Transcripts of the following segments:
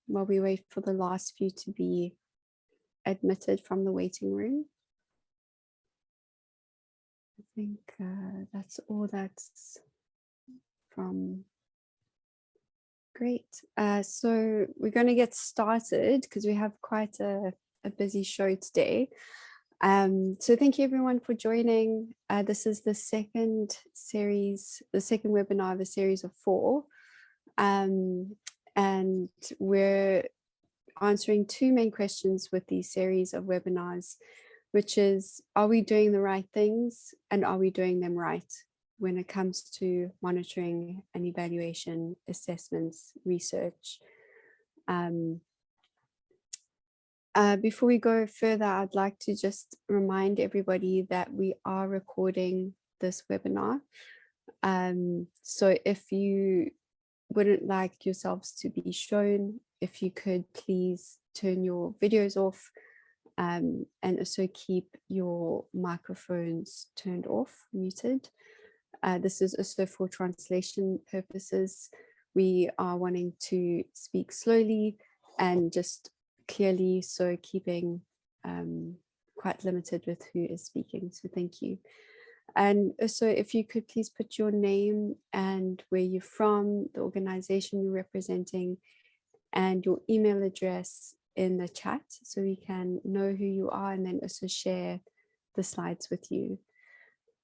while we wait for the last few to be admitted from the waiting room. I think that's all that's from. Great. So we're going to get started because we have quite a busy show today. So thank you everyone for joining. This is the second webinar of a series of 4. And we're answering 2 main questions with these series of webinars, which is, are we doing the right things and are we doing them right when it comes to monitoring and evaluation, assessments, research? Before we go further, I'd like to just remind everybody that we are recording this webinar. So if you wouldn't like yourselves to be shown, if you could please turn your videos off, and also keep your microphones turned off, muted. This is also for translation purposes. We are wanting to speak slowly and just clearly, so keeping quite limited with who is speaking. So thank you. And also, if you could please put your name and where you're from, the organization you're representing, and your email address in the chat so we can know who you are, and then also share the slides with you.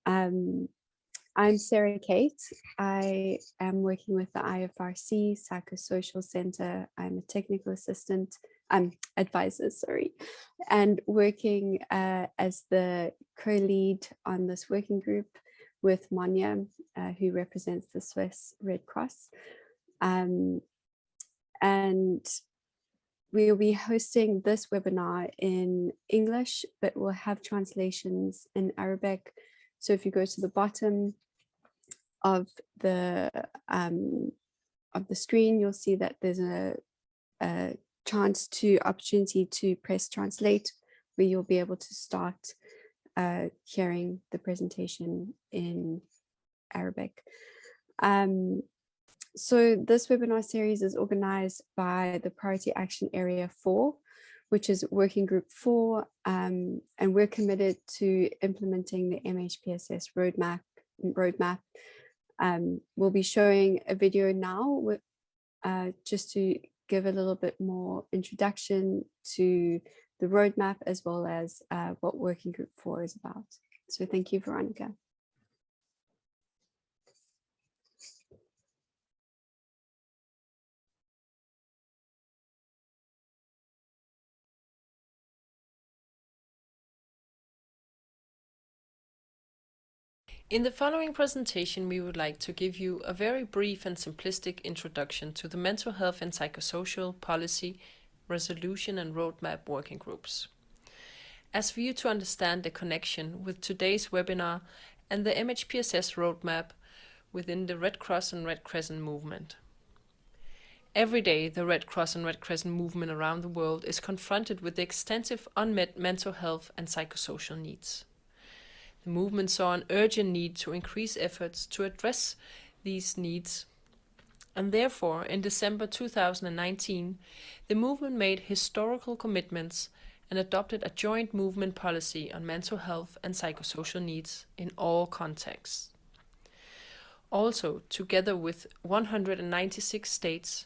I'm Sarah Kate. I am working with the IFRC Psychosocial Center. I'm a technical assistant, advisor, sorry, and working as the co-lead on this working group with Monia, who represents the Swiss Red Cross. And we will be hosting this webinar in English, but we'll have translations in Arabic. So if you go to the bottom of the screen, you'll see that there's a opportunity to press translate, where you'll be able to start hearing the presentation in Arabic. So this webinar series is organized by the Priority Action Area 4, which is Working Group 4, and we're committed to implementing the MHPSS roadmap. We'll be showing a video now just to give a little bit more introduction to the roadmap, as well as what Working Group 4 is about. So thank you, Veronica. In the following presentation, we would like to give you a very brief and simplistic introduction to the Mental Health and Psychosocial Policy, Resolution and Roadmap working groups. As for you to understand the connection with today's webinar and the MHPSS roadmap within the Red Cross and Red Crescent movement. Every day, the Red Cross and Red Crescent movement around the world is confronted with the extensive unmet mental health and psychosocial needs. The movement saw an urgent need to increase efforts to address these needs, and therefore, in December 2019, the movement made historical commitments and adopted a joint movement policy on mental health and psychosocial needs in all contexts. Also, together with 196 states,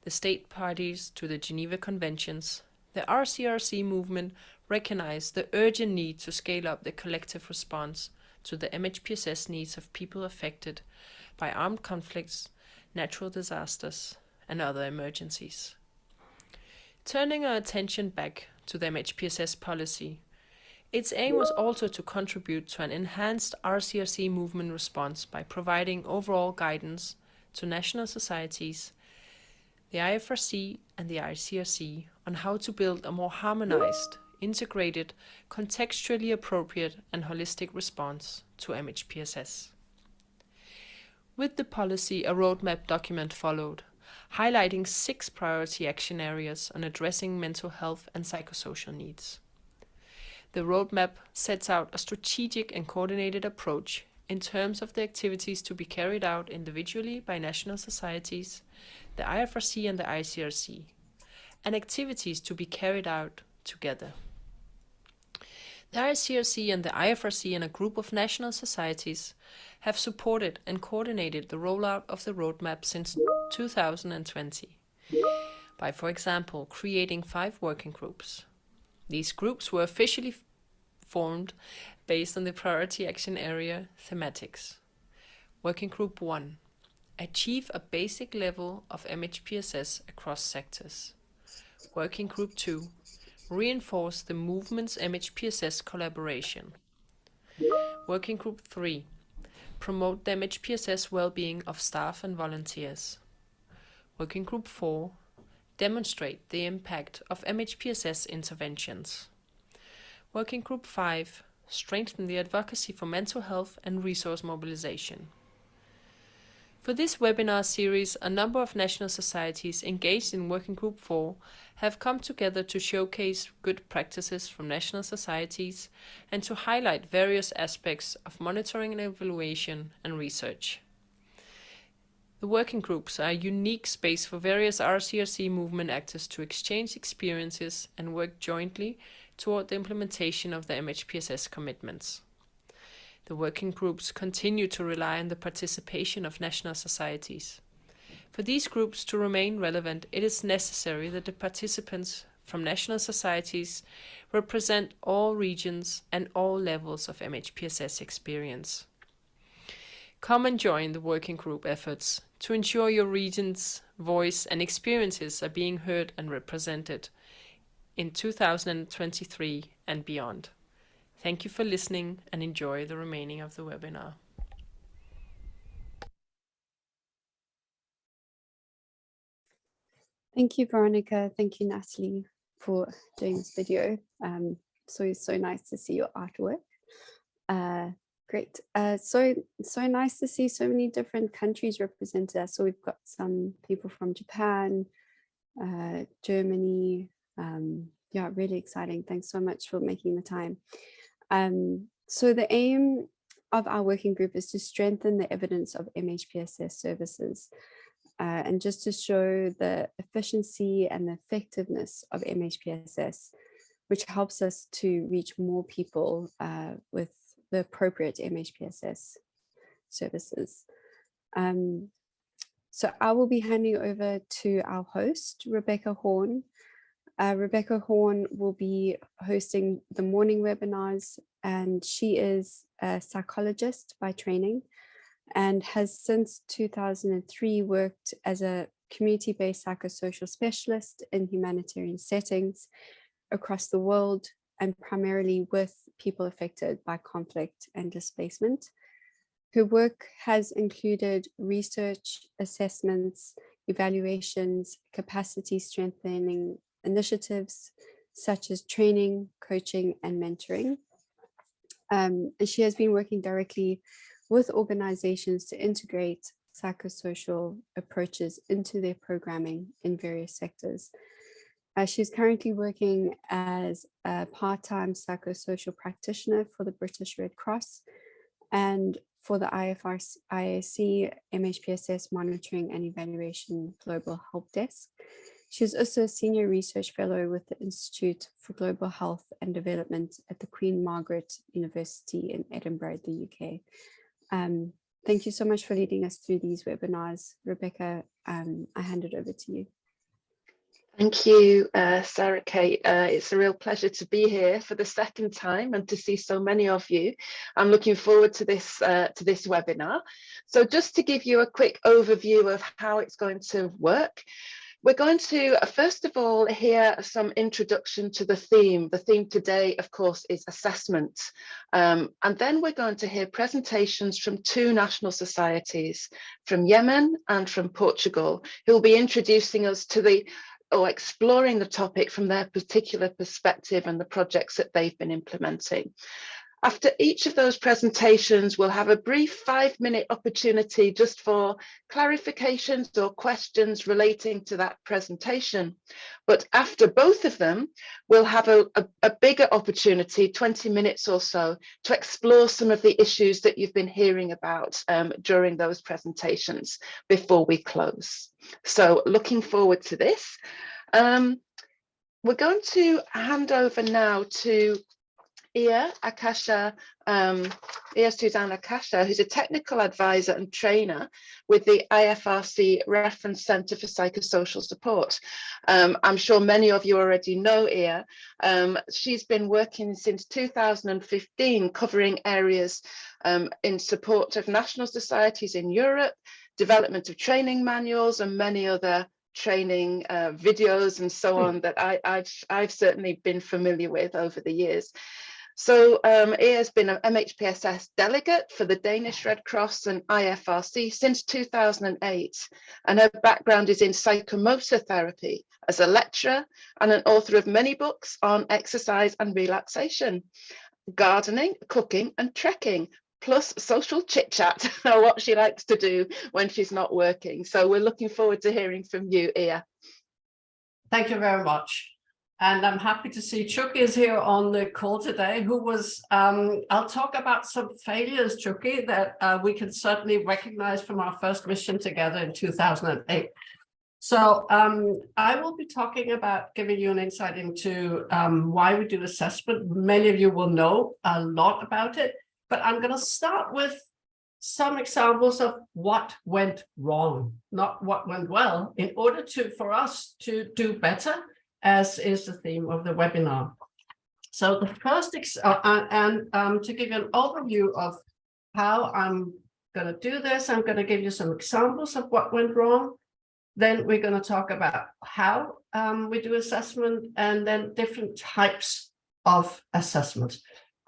the state parties to the Geneva Conventions, the RCRC movement recognized the urgent need to scale up the collective response to the MHPSS needs of people affected by armed conflicts, natural disasters, and other emergencies. Turning our attention back to the MHPSS policy, its aim was also to contribute to an enhanced RCRC movement response by providing overall guidance to national societies, the IFRC and the ICRC on how to build a more harmonized, integrated, contextually appropriate and holistic response to MHPSS. With the policy, a roadmap document followed, highlighting 6 priority action areas on addressing mental health and psychosocial needs. The roadmap sets out a strategic and coordinated approach in terms of the activities to be carried out individually by national societies, the IFRC and the ICRC, and activities to be carried out together. The ICRC and the IFRC and a group of national societies have supported and coordinated the rollout of the roadmap since 2020 by, for example, creating 5 working groups. These groups were officially formed based on the priority action area thematics. Working Group 1: achieve a basic level of MHPSS across sectors. Working Group 2: reinforce the movement's MHPSS collaboration. Working Group 3: promote the MHPSS well-being of staff and volunteers. Working Group 4: demonstrate the impact of MHPSS interventions. Working Group 5: strengthen the advocacy for mental health and resource mobilization. For this webinar series, a number of national societies engaged in Working Group 4 have come together to showcase good practices from national societies and to highlight various aspects of monitoring and evaluation and research. The working groups are a unique space for various RCRC movement actors to exchange experiences and work jointly toward the implementation of the MHPSS commitments. The working groups continue to rely on the participation of national societies. For these groups to remain relevant, it is necessary that the participants from national societies represent all regions and all levels of MHPSS experience. Come and join the working group efforts to ensure your region's voice and experiences are being heard and represented in 2023 and beyond. Thank you for listening and enjoy the remaining of the webinar. Thank you, Veronica. Thank you, Natalie, for doing this video. So it's so nice to see your artwork. Great. So nice to see so many different countries represented. So we've got some people from Japan, Germany. Yeah, really exciting. Thanks so much for making the time. So the aim of our working group is to strengthen the evidence of MHPSS services and just to show the efficiency and the effectiveness of MHPSS, which helps us to reach more people with the appropriate MHPSS services. So I will be handing over to our host, Rebecca Horn. Rebecca Horn will be hosting the morning webinars, and she is a psychologist by training and has since 2003 worked as a community-based psychosocial specialist in humanitarian settings across the world and primarily with people affected by conflict and displacement. Her work has included research, assessments, evaluations, capacity strengthening initiatives such as training, coaching, and mentoring. And she has been working directly with organizations to integrate psychosocial approaches into their programming in various sectors. She's currently working as a part-time psychosocial practitioner for the British Red Cross and for the IFRC MHPSS Monitoring and Evaluation Global Help Desk. She's also a senior research fellow with the Institute for Global Health and Development at the Queen Margaret University in Edinburgh, the UK. Thank you so much for leading us through these webinars. Rebecca, I hand it over to you. Thank you, Sarah Kate. It's a real pleasure to be here for the second time and to see so many of you. I'm looking forward to this webinar. So just to give you a quick overview of how it's going to work, we're going to, first of all, hear some introduction to the theme. The theme today, of course, is assessment. And then we're going to hear presentations from 2 national societies, from Yemen and from Portugal, who will be introducing us to exploring the topic from their particular perspective and the projects that they've been implementing. After each of those presentations, we'll have a brief 5-minute opportunity just for clarifications or questions relating to that presentation. But after both of them, we'll have a bigger opportunity, 20 minutes or so, to explore some of the issues that you've been hearing about during those presentations before we close. So looking forward to this. We're going to hand over now to Iya Suzanne Akasha, who's a technical advisor and trainer with the IFRC Reference Centre for Psychosocial Support. I'm sure many of you already know Iya. She's been working since 2015, covering areas in support of national societies in Europe, development of training manuals, and many other training videos and so on that I've certainly been familiar with over the years. So Iya has been an MHPSS delegate for the Danish Red Cross and IFRC since 2008, and her background is in psychomotor therapy as a lecturer and an author of many books on exercise and relaxation, gardening, cooking and trekking, plus social chit chat, or what she likes to do when she's not working. So we're looking forward to hearing from you, Iya. Thank you very much. And I'm happy to see Chucky is here on the call today, who was, I'll talk about some failures, Chucky, that we can certainly recognize from our first mission together in 2008. So I will be talking about giving you an insight into why we do assessment. Many of you will know a lot about it, but I'm going to start with some examples of what went wrong, not what went well, in order for us to do better, as is the theme of the webinar. So the first, to give you an overview of how I'm going to do this, I'm going to give you some examples of what went wrong. Then we're going to talk about how we do assessment, and then different types of assessment,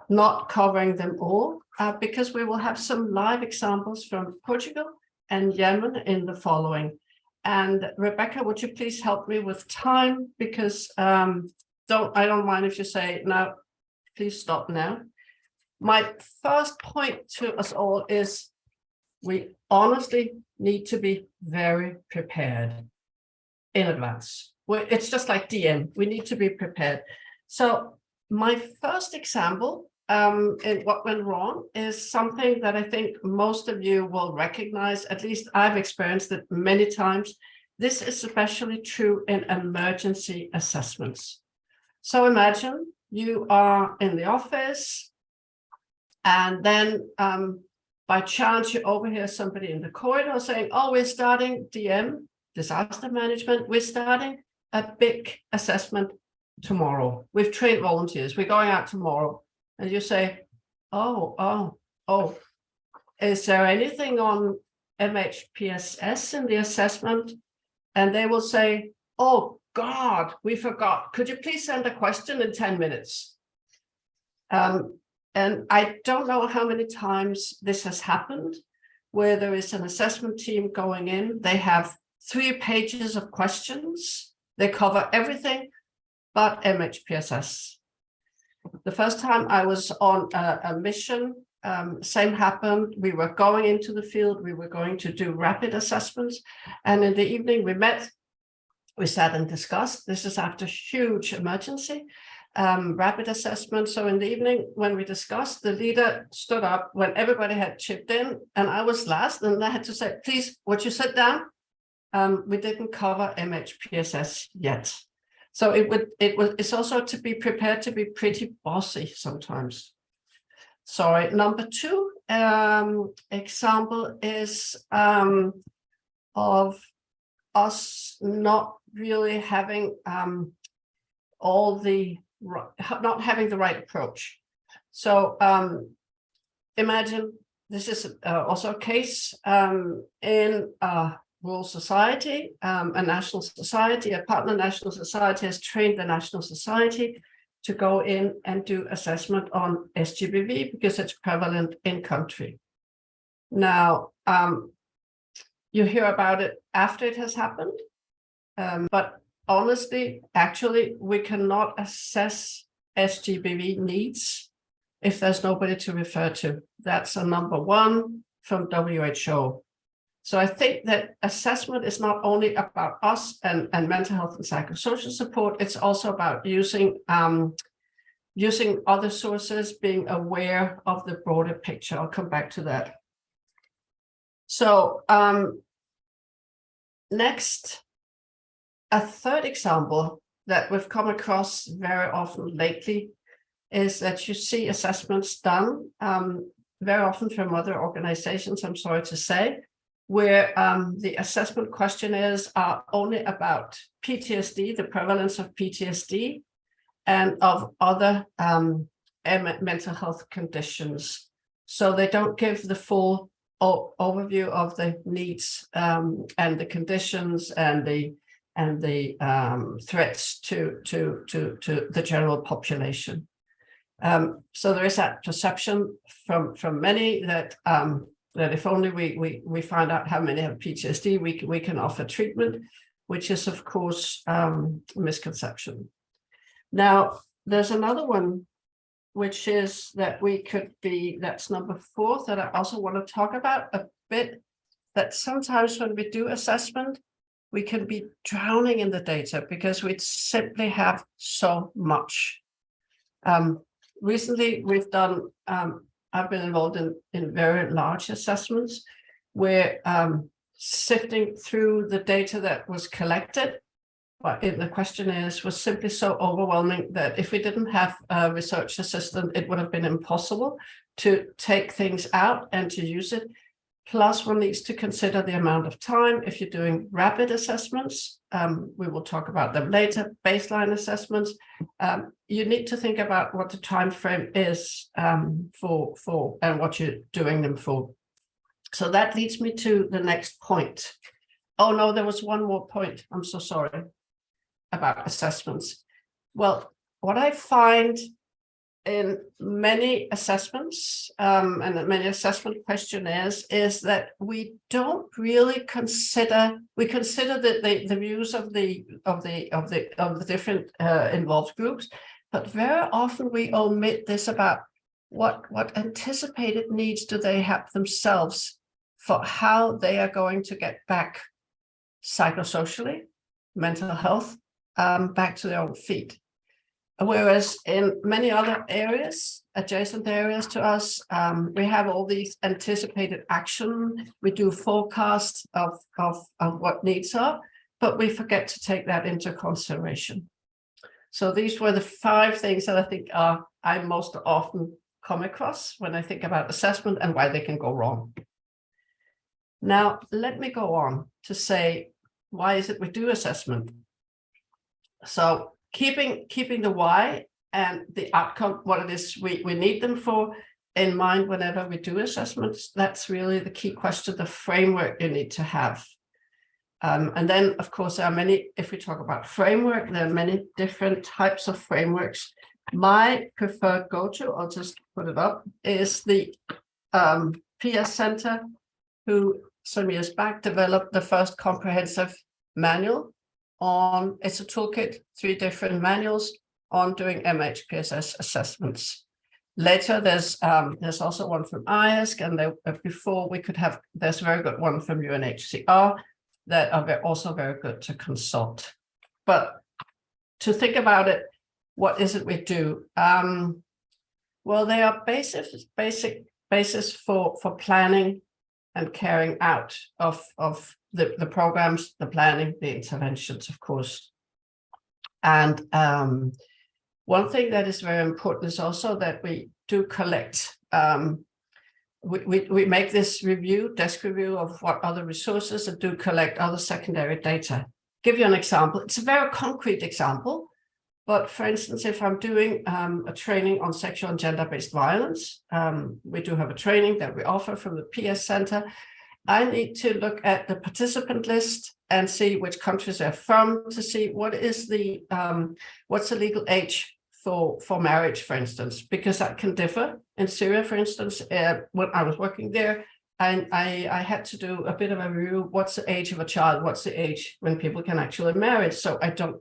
not covering them all, because we will have some live examples from Portugal and Yemen in the following. And Rebecca, would you please help me with time? Because I don't mind if you say, no, please stop now. My first point to us all is we honestly need to be very prepared in advance. It's just like DM, we need to be prepared. So my first example in what went wrong is something that I think most of you will recognize. At least I've experienced it many times. This is especially true in emergency assessments. So imagine you are in the office, and then by chance you overhear somebody in the corridor saying, oh, we're starting DM, disaster management, we're starting a big assessment tomorrow. We've trained volunteers, we're going out tomorrow. And you say, oh, is there anything on MHPSS in the assessment? And they will say, oh God, we forgot. Could you please send a question in 10 minutes? And I don't know how many times this has happened, where there is an assessment team going in. They have 3 pages of questions. They cover everything but MHPSS. The first time I was on a mission, same happened. We were going into the field. We were going to do rapid assessments. And in the evening we met, we sat and discussed. This is after huge emergency, rapid assessment. So in the evening when we discussed, the leader stood up when everybody had chipped in, and I was last, and I had to say, please, would you sit down? We didn't cover MHPSS yet. So it's also to be prepared to be pretty bossy sometimes. Sorry, number 2 example is of us not really having not having the right approach. So imagine this is also a case in rural society, a national society, a partner national society has trained the national society to go in and do assessment on SGBV because it's prevalent in country. Now, you hear about it after it has happened, but honestly, actually, we cannot assess SGBV needs if there's nobody to refer to. That's a number 1 from WHO. So I think that assessment is not only about us and mental health and psychosocial support, it's also about using other sources, being aware of the broader picture. I'll come back to that. So next, a third example that we've come across very often lately is that you see assessments done very often from other organizations, I'm sorry to say, where the assessment questionnaires are only about PTSD, the prevalence of PTSD, and of other mental health conditions. So they don't give the full overview of the needs and the conditions and the threats to the general population. So there is that perception from many that if only we find out how many have PTSD, we can offer treatment, which is of course a misconception. Now, there's another one, which is that that's number 4, that I also want to talk about a bit, that sometimes when we do assessment, we can be drowning in the data because we simply have so much. Recently, we've done, I've been involved in very large assessments where sifting through the data that was collected in the questionnaires was simply so overwhelming that if we didn't have a research assistant, it would have been impossible to take things out and to use it. Plus, one needs to consider the amount of time. If you're doing rapid assessments, we will talk about them later, baseline assessments, you need to think about what the time frame is for and what you're doing them for. So that leads me to the next point. Oh no, there was one more point. I'm so sorry about assessments. Well, what I find in many assessments and many assessment questionnaires is that we don't really consider the views of the different involved groups, but very often we omit this about what anticipated needs do they have themselves for how they are going to get back psychosocially, mental health, back to their own feet. Whereas in many other areas, adjacent areas to us, we have all these anticipated action. We do forecasts of what needs are, but we forget to take that into consideration. So these were the 5 things that I think I most often come across when I think about assessment and why they can go wrong. Now, let me go on to say, why is it we do assessment? So keeping the why and the outcome, what it is we need them for, in mind whenever we do assessments, that's really the key question, the framework you need to have. And then, of course, there are many, if we talk about framework, there are many different types of frameworks. My preferred go-to, I'll just put it up, is the PS Center, who some years back developed the first comprehensive manual on, it's a toolkit, 3 different manuals on doing MHPSS assessments. Later, there's also one from IASC, and before we could have, there's a very good one from UNHCR that are also very good to consult. But to think about it, what is it we do? Well, they are basic basis for planning and carrying out of the programs, the planning, the interventions, of course. And one thing that is very important is also that we do collect, we make this review, desk review of what other resources, and do collect other secondary data. Give you an example. It's a very concrete example, but for instance, if I'm doing a training on sexual and gender-based violence, we do have a training that we offer from the PS Center. I need to look at the participant list and see which countries they're from, to see what is the what's the legal age for marriage, for instance, because that can differ. In Syria, for instance, when I was working there, I had to do a bit of a review. What's the age of a child? What's the age when people can actually marry? So I don't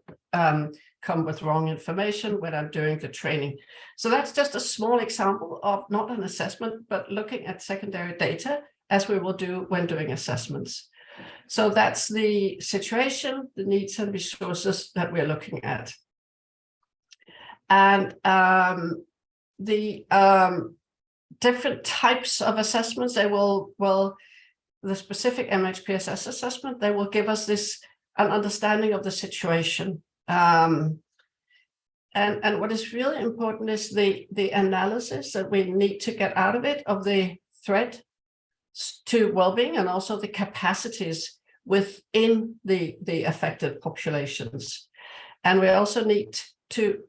come with wrong information when I'm doing the training. So that's just a small example of not an assessment, but looking at secondary data, as we will do when doing assessments. So that's the situation, the needs and resources that we're looking at. And the different types of assessments, they will, the specific MHPSS assessment, they will give us an understanding of the situation. And what is really important is the analysis that we need to get out of it, of the threat to well-being, and also the capacities within the affected populations. And we also need to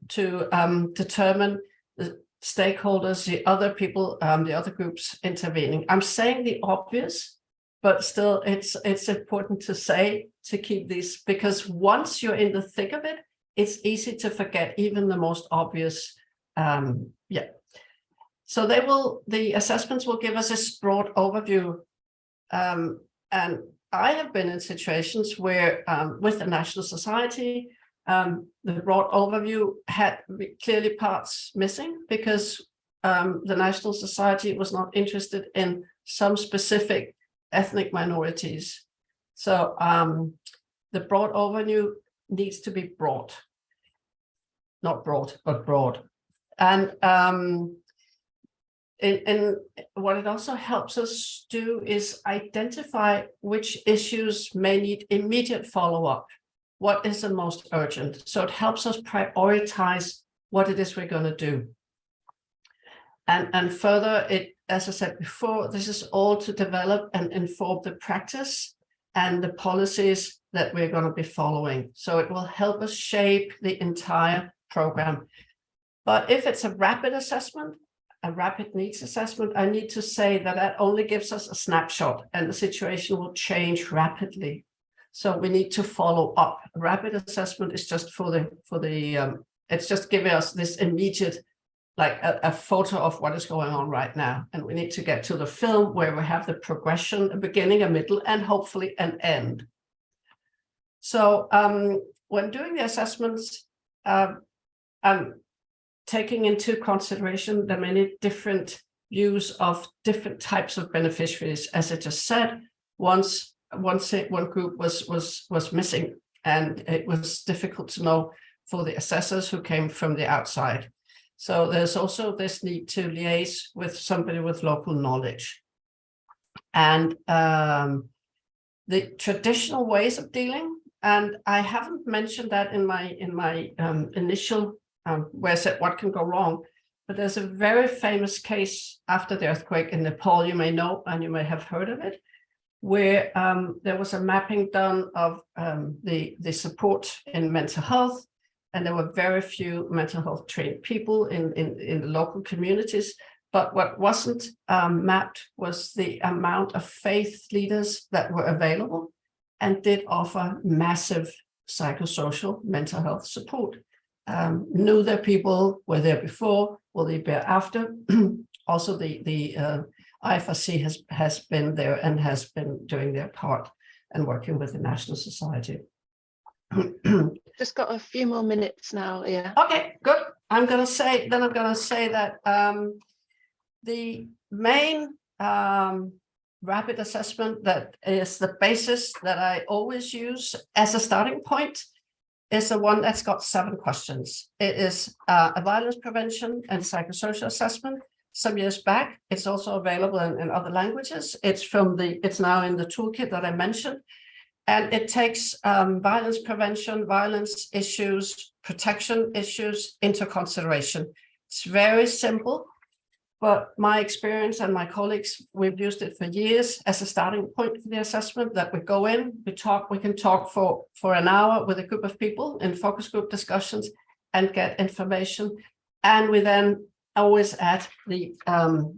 determine the stakeholders, the other people, the other groups intervening. I'm saying the obvious, but still it's important to say, to keep these, because once you're in the thick of it, it's easy to forget even the most obvious. So the assessments will give us this broad overview. And I have been in situations where with the National Society, the broad overview had clearly parts missing because the National Society was not interested in some specific ethnic minorities. So the broad overview needs to be broad, not broad, but broad. And what it also helps us do is identify which issues may need immediate follow-up. What is the most urgent? So it helps us prioritize what it is we're going to do. And further, as I said before, this is all to develop and inform the practice and the policies that we're going to be following. So it will help us shape the entire program. But if it's a rapid assessment, a rapid needs assessment, I need to say that only gives us a snapshot and the situation will change rapidly. So we need to follow up. A rapid assessment is just it's just giving us this immediate, like a photo of what is going on right now. And we need to get to the film where we have the progression, a beginning, a middle, and hopefully an end. So when doing the assessments, I'm taking into consideration the many different views of different types of beneficiaries. As I just said, one group was missing, and it was difficult to know for the assessors who came from the outside. So there's also this need to liaise with somebody with local knowledge. And the traditional ways of dealing, and I haven't mentioned that in my initial where I said what can go wrong, but there's a very famous case after the earthquake in Nepal, you may know, and you may have heard of it, where there was a mapping done of the support in mental health, and there were very few mental health trained people in the local communities. But what wasn't mapped was the amount of faith leaders that were available and did offer massive psychosocial mental health support. Knew their people, were there before, will they be after? Also, the IFRC has been there and has been doing their part and working with the National Society. Just got a few more minutes now. Yeah. Okay, good. I'm going to say that the main rapid assessment that is the basis that I always use as a starting point is the one that's got 7 questions. It is a violence prevention and psychosocial assessment. Some years back, it's also available in other languages. It's now in the toolkit that I mentioned. And it takes violence prevention, violence issues, protection issues into consideration. It's very simple, but my experience and my colleagues, we've used it for years as a starting point for the assessment, that we go in, we can talk for an hour with a group of people in focus group discussions and get information. And we then always add the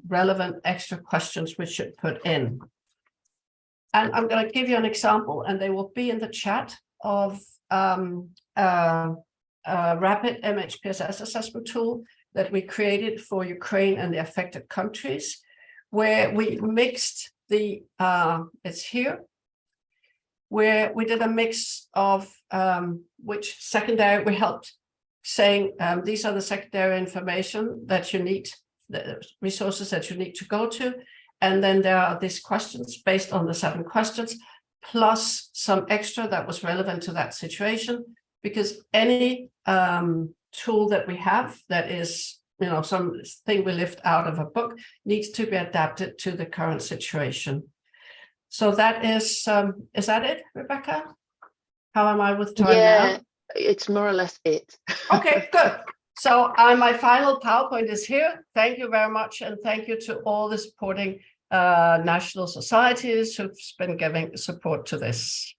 relevant extra questions we should put in. And I'm going to give you an example, and they will be in the chat, of a rapid MHPSS assessment tool that we created for Ukraine and the affected countries, where we mixed it's here, where we did a mix of which secondary, we helped saying these are the secondary information that you need, the resources that you need to go to. And then there are these questions based on the 7 questions, plus some extra that was relevant to that situation, because any tool that we have that is, you know, something we lift out of a book needs to be adapted to the current situation. So that is that it, Rebecca? How am I with time now? It's more or less it. Okay, good. So my final PowerPoint is here. Thank you very much. And thank you to all the supporting national societies who've been giving support to this.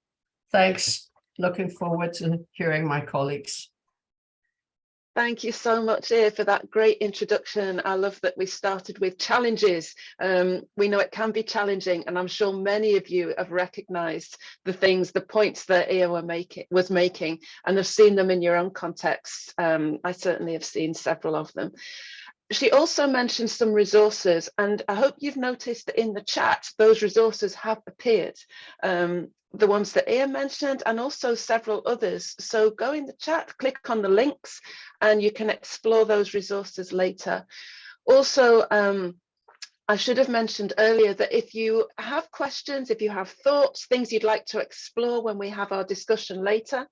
Thanks. Looking forward to hearing my colleagues. Thank you so much, Ea, for that great introduction. I love that we started with challenges. We know it can be challenging, and I'm sure many of you have recognized the points that Ea was making, and have seen them in your own context. I certainly have seen several of them. She also mentioned some resources, and I hope you've noticed that in the chat, those resources have appeared. The ones that Ea mentioned, and also several others. So go in the chat, click on the links, and you can explore those resources later. Also, I should have mentioned earlier that if you have questions, if you have thoughts, things you'd like to explore when we have our discussion later,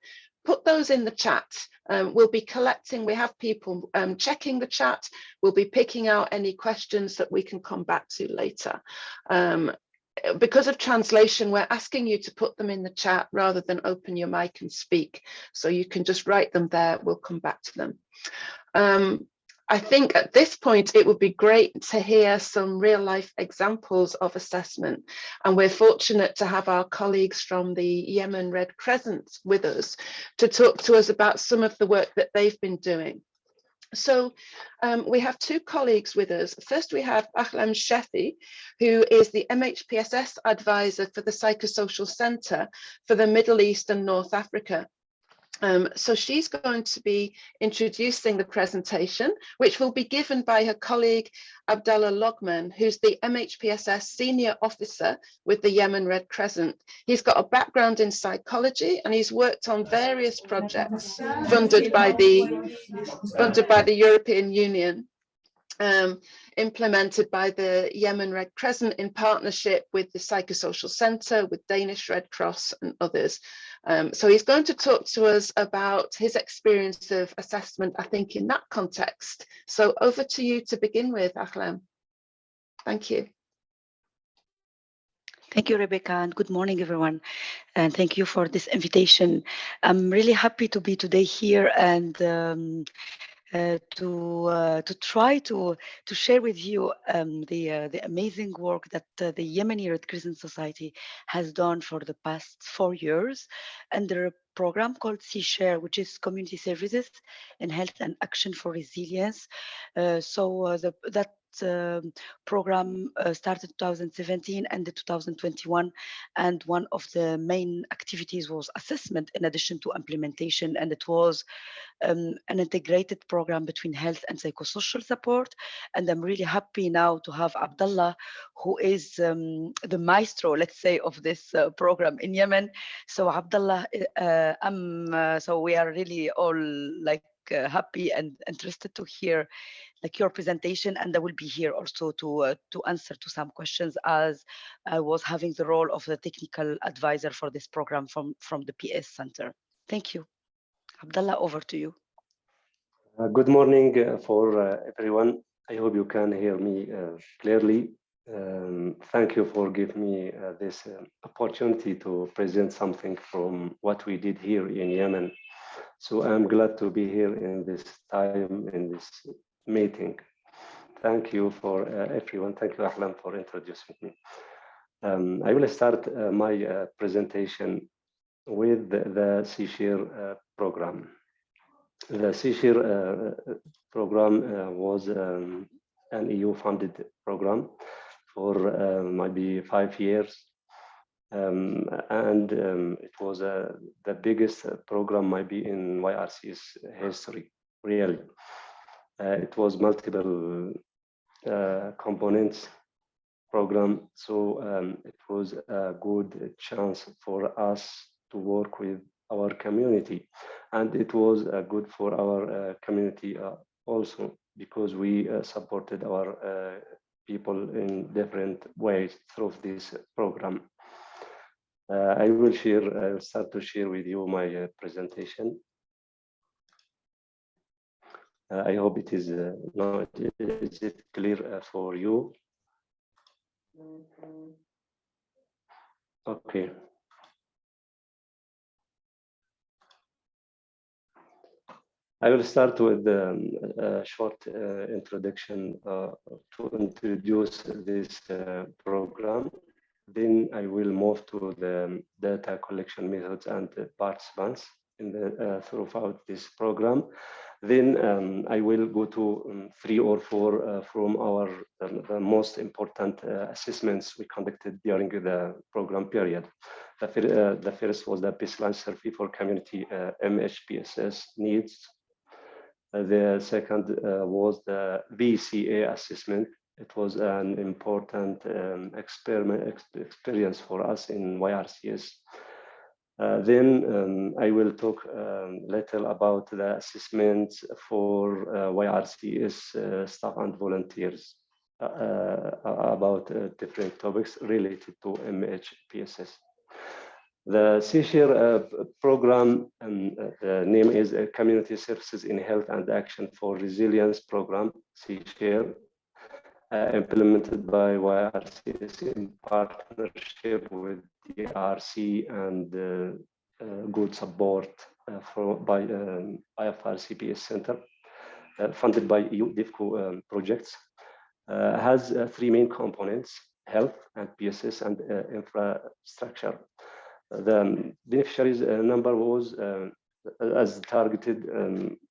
put those in the chat. We'll be collecting, we have people checking the chat. We'll be picking out any questions that we can come back to later. Because of translation, we're asking you to put them in the chat rather than open your mic and speak. So you can just write them there, we'll come back to them. I think at this point, it would be great to hear some real life examples of assessment. And we're fortunate to have our colleagues from the Yemen Red Crescent with us to talk to us about some of the work that they've been doing. So we have 2 colleagues with us. First, we have Ahlam Shefi, who is the MHPSS advisor for the Psychosocial Center for the Middle East and North Africa. So she's going to be introducing the presentation, which will be given by her colleague Abdallah Logman, who's the MHPSS senior officer with the Yemen Red Crescent. He's got a background in psychology, and he's worked on various projects funded by the European Union, implemented by the Yemen Red Crescent in partnership with the Psychosocial Center, with Danish Red Cross and others. So he's going to talk to us about his experience of assessment, I think, in that context. So over to you to begin with, Ahlam. Thank you. Thank you, Rebecca, and good morning, everyone. And thank you for this invitation. I'm really happy to be today here and to try to share with you the amazing work that the Yemeni Red Crescent Society has done for the past 4 years under a program called C-Share, which is Community Services in Health and Action for Resilience. That program started 2017 and 2021, and one of the main activities was assessment in addition to implementation, and it was an integrated program between health and psychosocial support. And I'm really happy now to have Abdallah, who is the maestro, let's say, of this program in Yemen. So Abdallah, so we are really all like happy and interested to hear like your presentation, and I will be here also to answer to some questions, as I was having the role of the technical advisor for this program from the PS Center. Thank you. Abdallah, over to you. Good morning for everyone. I hope you can hear me clearly. Thank you for giving me this opportunity to present something from what we did here in Yemen. So I'm glad to be here in this time, in this meeting. Thank you for everyone. Thank you, Ahlam, for introducing me. I will start my presentation with the C-Share program. The C-Share program was an EU-funded program for maybe 5 years. It was the biggest program maybe in YRC's history, really. It was multiple components program, so it was a good chance for us to work with our community, and it was good for our community also, because we supported our people in different ways through this program. I will start to share with you my presentation. I hope it is is it clear for you? Okay. I will start with a short introduction to introduce this program. Then I will move to the data collection methods and participants throughout this program. Then I will go to 3 or 4 from our the most important assessments we conducted during the program period. The first was the baseline survey for community MHPSS needs. The second was the VCA assessment. It was an important experience for us in YRCS. Then I will talk little about the assessments for YRCS staff and volunteers about different topics related to MHPSS. The C-Share program, the name is Community Services in Health and Action for Resilience Program, C-Share, implemented by YRCS in partnership with DRC and good support by IFRCPS Center, funded by EU DIFCO projects, has 3 main components: health and PSS and infrastructure. The beneficiaries number was as targeted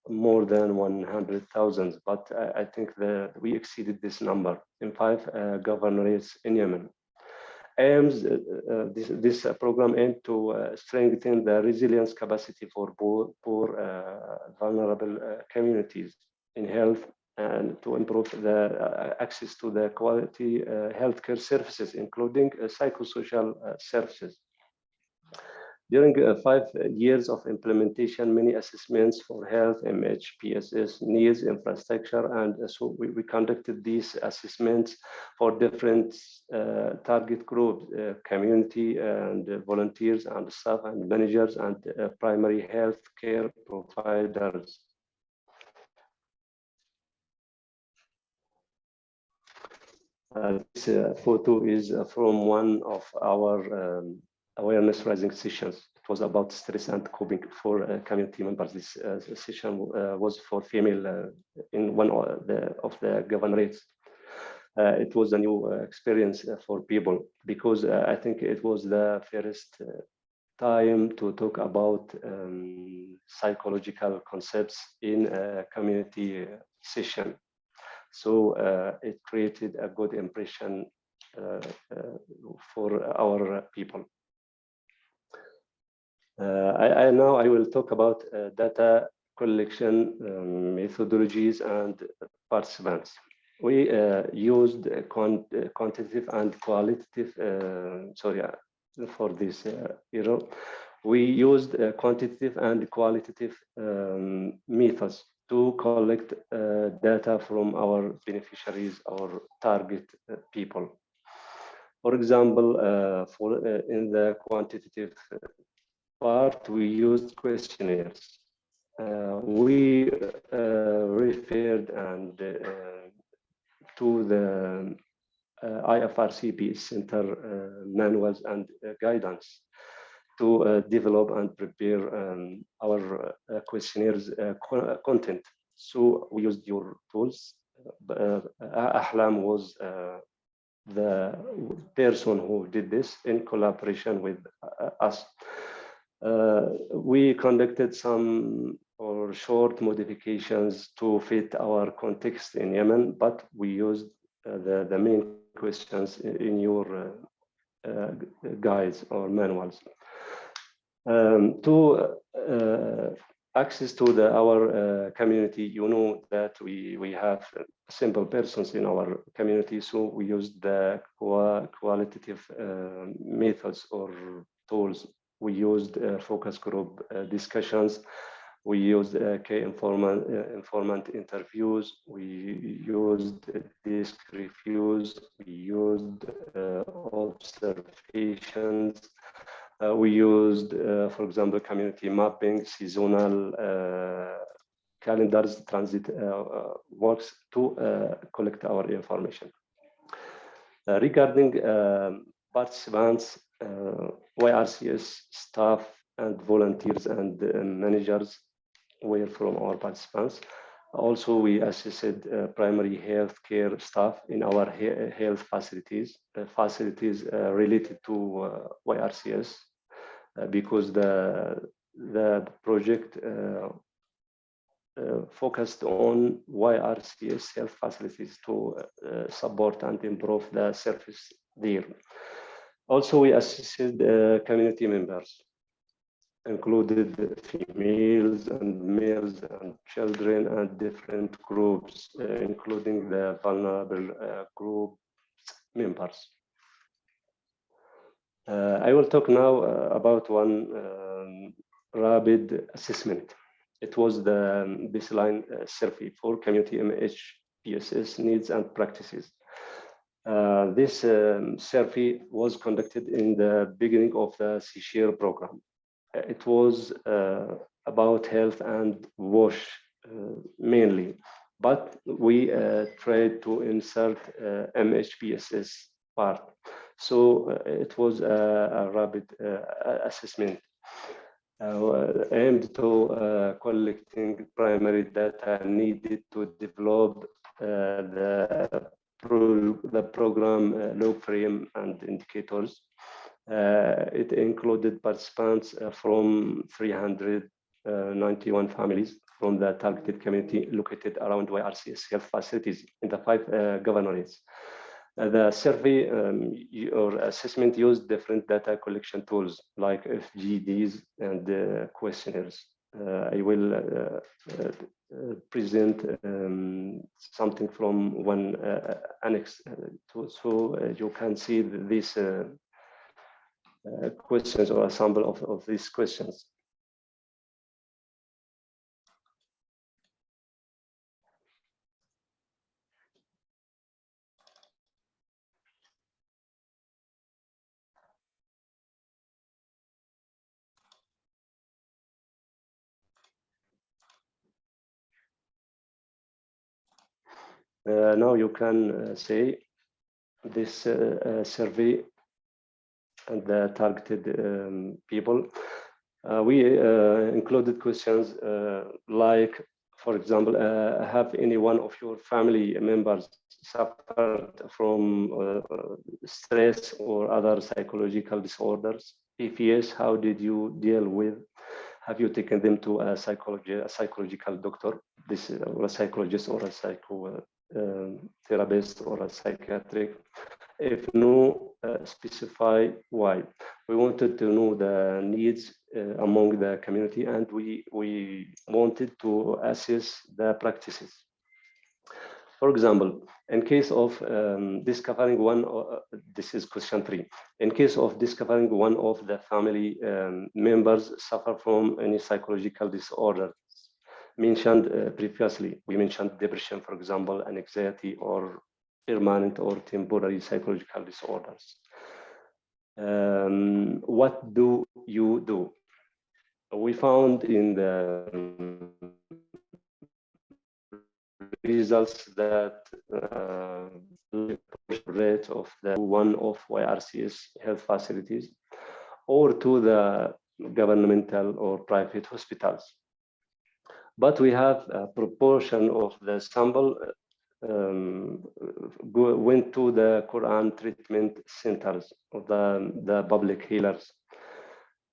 more than 100,000, but I think that we exceeded this number in 5 governorates in Yemen. This program aimed to strengthen the resilience capacity for poor vulnerable communities in health, and to improve the access to the quality healthcare services, including psychosocial services. During 5 years of implementation, many assessments for health, MHPSS needs, infrastructure, and so we conducted these assessments for different target groups, community and volunteers and staff and managers and primary health care providers. This photo is from one of our awareness raising sessions. It was about stress and coping for community members. This session was for female in one of the governorates. It was a new experience for people, because I think it was the first time to talk about psychological concepts in a community session. So it created a good impression for our people. Now I will talk about data collection methodologies and participants. We used quantitative and qualitative, for this error. We used quantitative and qualitative methods to collect data from our beneficiaries or target people. For example, in the quantitative part, we used questionnaires. We referred and to the IFRCPS Center manuals and guidance to develop and prepare our questionnaires content. So we used your tools. Ahlam was the person who did this in collaboration with us. We conducted some short modifications to fit our context in Yemen, but we used the main questions in your guides or manuals. To access to our community, you know that we have simple persons in our community, so we used the qualitative methods or tools. We used focus group discussions. We used key informant interviews. We used disc reviews. We used observations. We used, for example, community mapping, seasonal calendars, transit works to collect our information. Regarding participants, YRCS staff and volunteers and managers were from our participants. Also, we assisted primary health care staff in our health facilities, related to YRCS, because the project focused on YRCS health facilities to support and improve the service there. Also, we assisted community members, included females and males and children and different groups, including the vulnerable group members. I will talk now about one rapid assessment. It was the baseline survey for community MHPSS needs and practices. This survey was conducted in the beginning of the C-Share program. It was about health and WASH mainly, but we tried to insert MHPSS part. So it was a rapid assessment aimed to collecting primary data needed to develop the program log frame and indicators. It included participants from 391 families from the targeted community located around YRCS health facilities in the 5 governorates. The survey or assessment used different data collection tools like FGDs and questionnaires. I will present something from one annex so you can see these questions or a sample of these questions. Now you can see this survey and the targeted people. We included questions like, for example, have any one of your family members suffered from stress or other psychological disorders? If yes, how did you deal with? Have you taken them to a psychological doctor? This is a psychologist or a psychotherapist or a psychiatric. If no, specify why. We wanted to know the needs among the community, and we wanted to assess the practices. For example, in case of discovering one, this is question 3. In case of discovering one of the family members suffer from any psychological disorder mentioned previously, we mentioned depression, for example, and anxiety or permanent or temporary psychological disorders. What do you do? We found in the results that rate of the one of YRCS health facilities or to the governmental or private hospitals. But we have a proportion of the sample went to the Quran treatment centers of the public healers,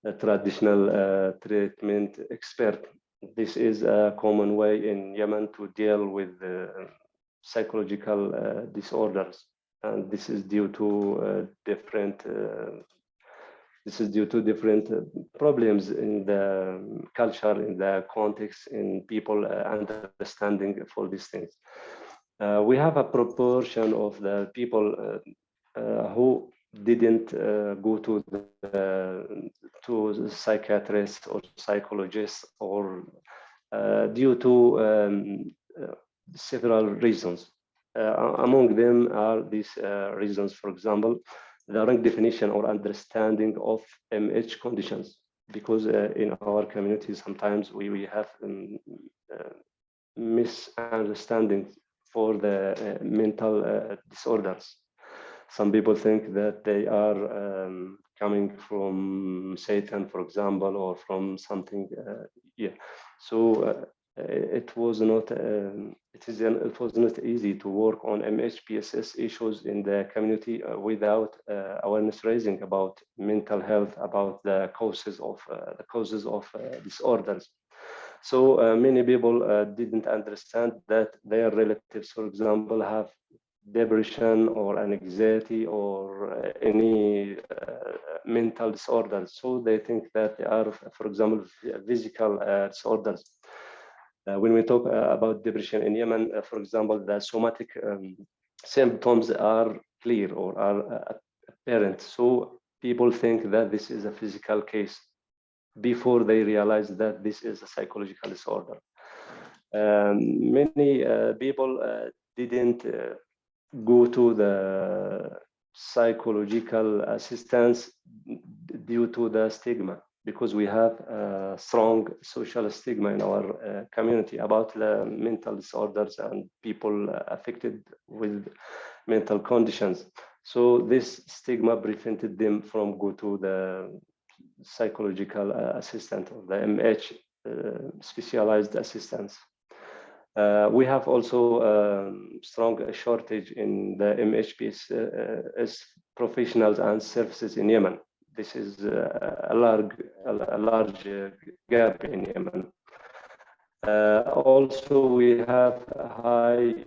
the traditional treatment expert. This is a common way in Yemen to deal with psychological disorders, and this is due to different problems in the culture, in the context, in people understanding for these things. We have a proportion of the people who didn't go to psychiatrists or psychologists, or due to several reasons. Among them are these reasons. For example, the wrong definition or understanding of MH conditions, because in our community sometimes we have misunderstandings for the mental disorders. Some people think that they are coming from Satan, for example, or from something. So it was not easy to work on MHPSS issues in the community without awareness raising about mental health, about the causes of disorders. So many people didn't understand that their relatives, for example, have depression or anxiety or any mental disorders. So they think that they are, for example, physical disorders. When we talk about depression in Yemen, for example, the somatic symptoms are clear or are apparent. So people think that this is a physical case before they realize that this is a psychological disorder. Many people didn't go to the psychological assistance due to the stigma, because we have a strong social stigma in our community about the mental disorders and people affected with mental conditions. So this stigma prevented them from go to the psychological assistant or the MH specialized assistance. We have also a strong shortage in the MHPSS professionals and services in Yemen. This is a large gap in Yemen. Also, we have a high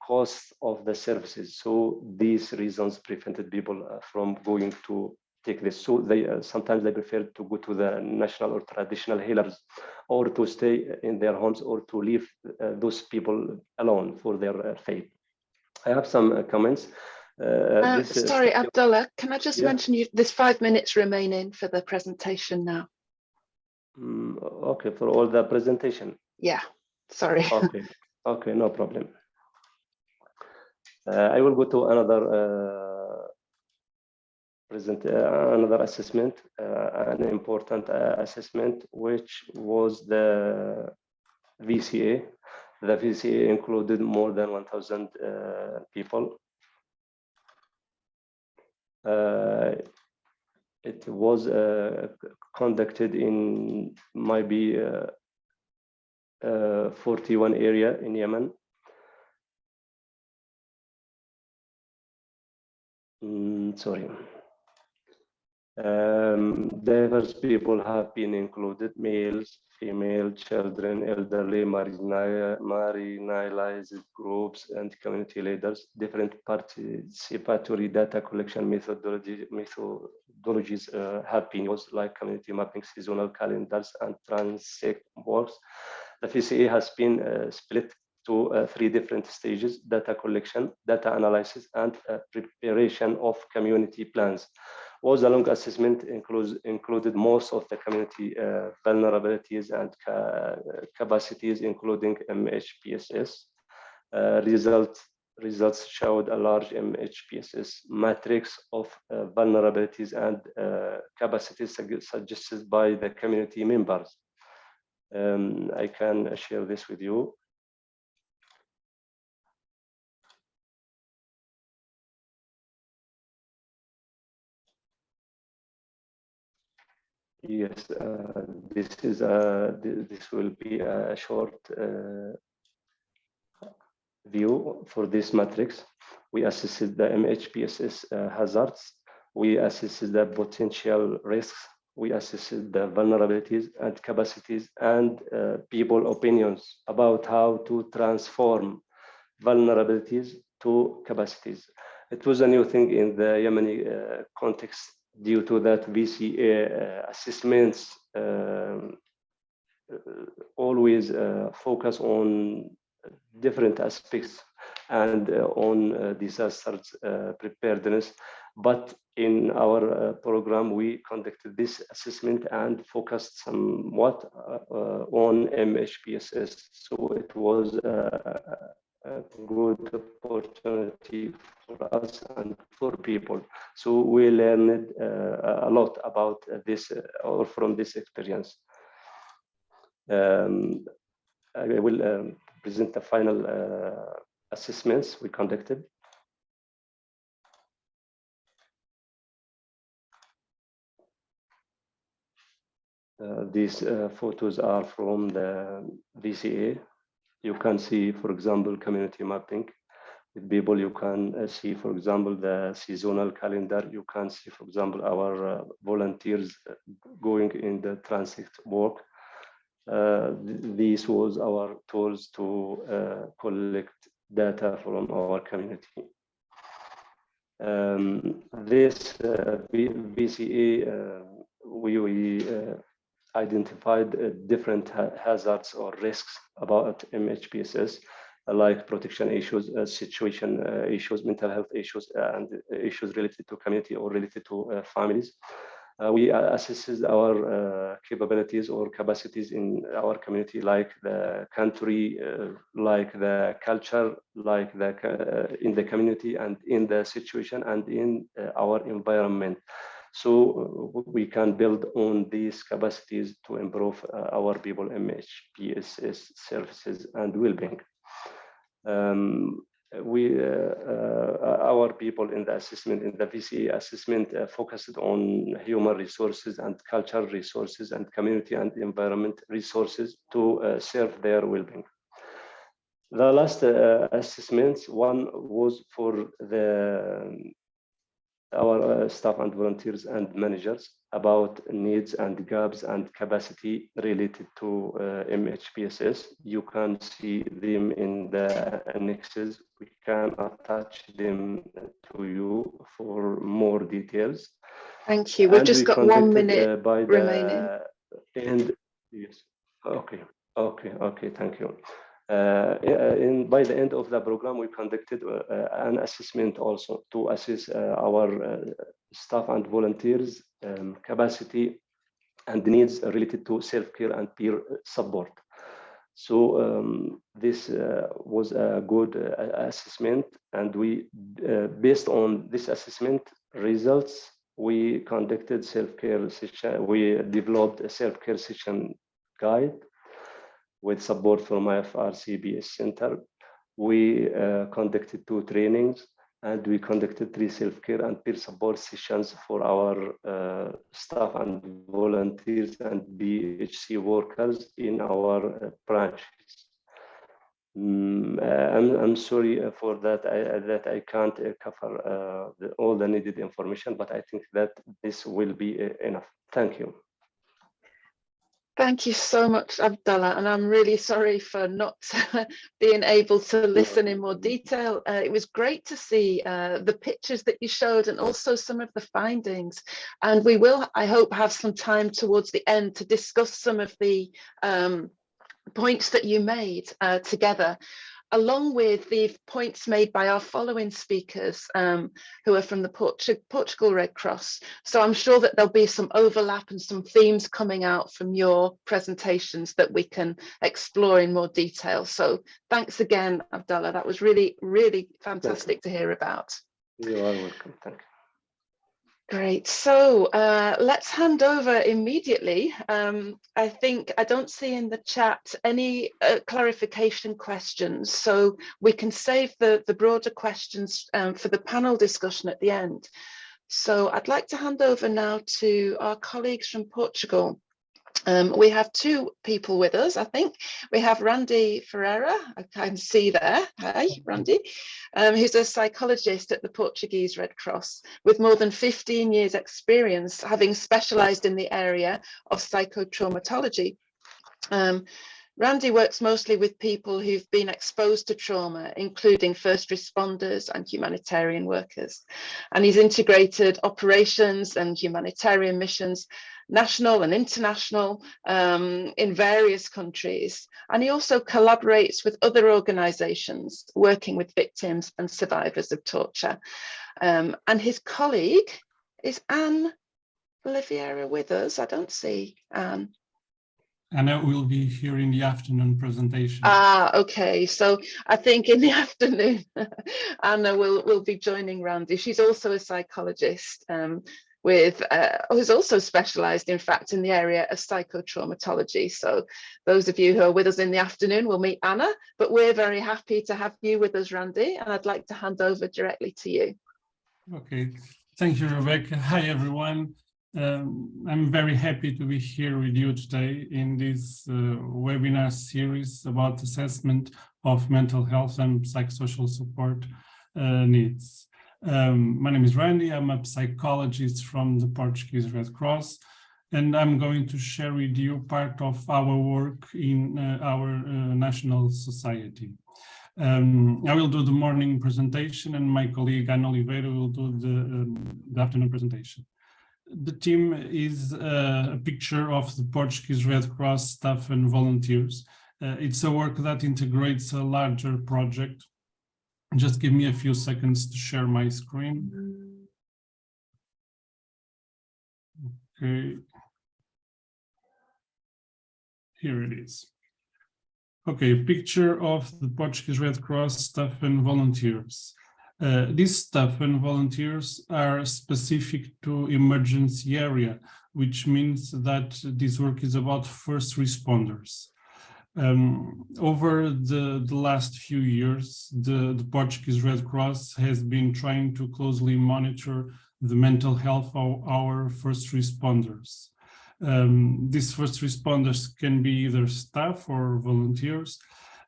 cost of the services. So these reasons prevented people from going to take this. So they sometimes they prefer to go to the national or traditional healers, or to stay in their homes, or to leave those people alone for their fate. I have some comments. Sorry, Abdullah, can I just mention there's 5 minutes remaining for the presentation now? Okay, for all the presentation. Yeah, sorry. Okay, no problem. I will go to another assessment, an important assessment, which was the VCA. The VCA included more than 1,000 people. It was conducted in maybe 41 area in Yemen. Sorry. Diverse people have been included: males, female, children, elderly, marginalized groups, and community leaders. Different participatory data collection methodologies have been used, like community mapping, seasonal calendars, and transect works. The VCA has been split to 3 different stages: data collection, data analysis, and preparation of community plans. Was a long assessment included most of the community vulnerabilities and capacities, including MHPSS. Results showed a large MHPSS matrix of vulnerabilities and capacities suggested by the community members. I can share this with you. Yes, this will be a short view for this matrix. We assessed the MHPSS hazards. We assessed the potential risks. We assessed the vulnerabilities and capacities, and people opinions about how to transform vulnerabilities to capacities. It was a new thing in the Yemeni context, due to that VCA assessments always focus on different aspects and on disasters preparedness. But in our program, we conducted this assessment and focused somewhat on MHPSS. So it was a good opportunity for us and for people. So we learned a lot about this or from this experience. I will present the final assessments we conducted. These photos are from the VCA. You can see, for example, community mapping with people. You can see, for example, the seasonal calendar. You can see, for example, our volunteers going in the transit work. This was our tools to collect data from our community. This VCA, we identified different hazards or risks about MHPSS, like protection issues, situation issues, mental health issues, and issues related to community or related to families. We assessed our capabilities or capacities in our community, like the country, like the culture, like in the community and in the situation and in our environment. So we can build on these capacities to improve our people MHPSS services and well-being. Our people in the assessment, in the VCA assessment, focused on human resources and cultural resources and community and environment resources to serve their well-being. The last assessments, one was for our staff and volunteers and managers about needs and gaps and capacity related to MHPSS. You can see them in the annexes. We can attach them to you for more details. Thank you. We've just got 1 minute by remaining. End. Yes. Okay. Thank you. By the end of the program, we conducted an assessment also to assess our staff and volunteers capacity and needs related to self-care and peer support. So this was a good assessment, and we, based on this assessment results, we conducted self-care session. We developed a self-care session guide with support from IFRCBS Center. We conducted 2 trainings, and we conducted 3 self-care and peer support sessions for our staff and volunteers and BHC workers in our branches. I'm sorry for that, that I can't cover all the needed information, but I think that this will be enough. Thank you. Thank you so much, Abdallah, and I'm really sorry for not being able to listen in more detail. It was great to see the pictures that you showed and also some of the findings. And we will, I hope, have some time towards the end to discuss some of the points that you made together, along with the points made by our following speakers who are from the Portugal Red Cross. So I'm sure that there'll be some overlap and some themes coming out from your presentations that we can explore in more detail. So thanks again, Abdallah. That was really, really fantastic to hear about. You are welcome. Thank you. Great. So let's hand over immediately. I think I don't see in the chat any clarification questions, so we can save the broader questions for the panel discussion at the end. So I'd like to hand over now to our colleagues from Portugal. We have 2 people with us, I think. We have Randy Ferreira, I can see there. Hi, Randy. He's a psychologist at the Portuguese Red Cross with more than 15 years experience, having specialized in the area of psychotraumatology. Randy works mostly with people who've been exposed to trauma, including first responders and humanitarian workers. And he's integrated operations and humanitarian missions national and international, in various countries. And he also collaborates with other organisations working with victims and survivors of torture. And his colleague is Anne Oliveira with us. I don't see Anne. Anna will be here in the afternoon presentation. Ah, okay. So I think in the afternoon, Anna will be joining Randy. She's also a psychologist who's also specialised, in fact, in the area of psychotraumatology. So those of you who are with us in the afternoon will meet Anna, but we're very happy to have you with us, Randy, and I'd like to hand over directly to you. Okay, thank you, Rebecca. Hi, everyone. I'm very happy to be here with you today in this webinar series about assessment of mental health and psychosocial support needs. My name is Randy. I'm a psychologist from the Portuguese Red Cross, and I'm going to share with you part of our work in our national society. I will do the morning presentation, and my colleague Ana Oliveira will do the afternoon presentation. The team is a picture of the Portuguese Red Cross staff and volunteers. It's a work that integrates a larger project. Just give me a few seconds to share my screen. Okay. Here it is. Okay, picture of the Portuguese Red Cross staff and volunteers. These staff and volunteers are specific to emergency area, which means that this work is about first responders. Over the last few years, the Portuguese Red Cross has been trying to closely monitor the mental health of our first responders. These first responders can be either staff or volunteers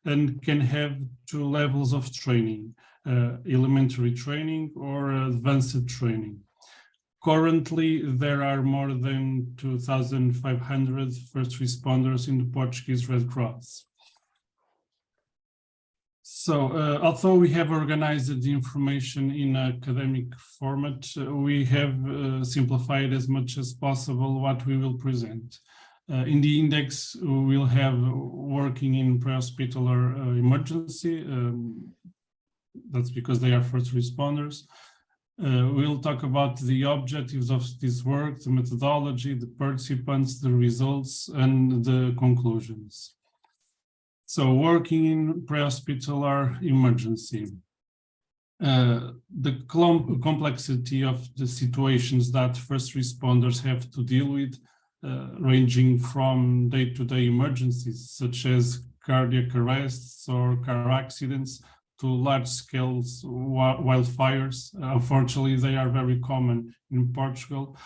and can have two levels of training, elementary training or advanced training. Currently, there are more than 2,500 first responders in the Portuguese Red Cross. So, although we have organized the information in academic format, we have simplified as much as possible what we will present. In the index, we'll have working in pre-hospitaler emergency. That's because they are first responders. We'll talk about the objectives of this work, the methodology, the participants, the results, and the conclusions. So working in pre-hospitaler emergency. The complexity of the situations that first responders have to deal with, ranging from day-to-day emergencies, such as cardiac arrests or car accidents, to large-scale wildfires. Unfortunately, they are very common in Portugal.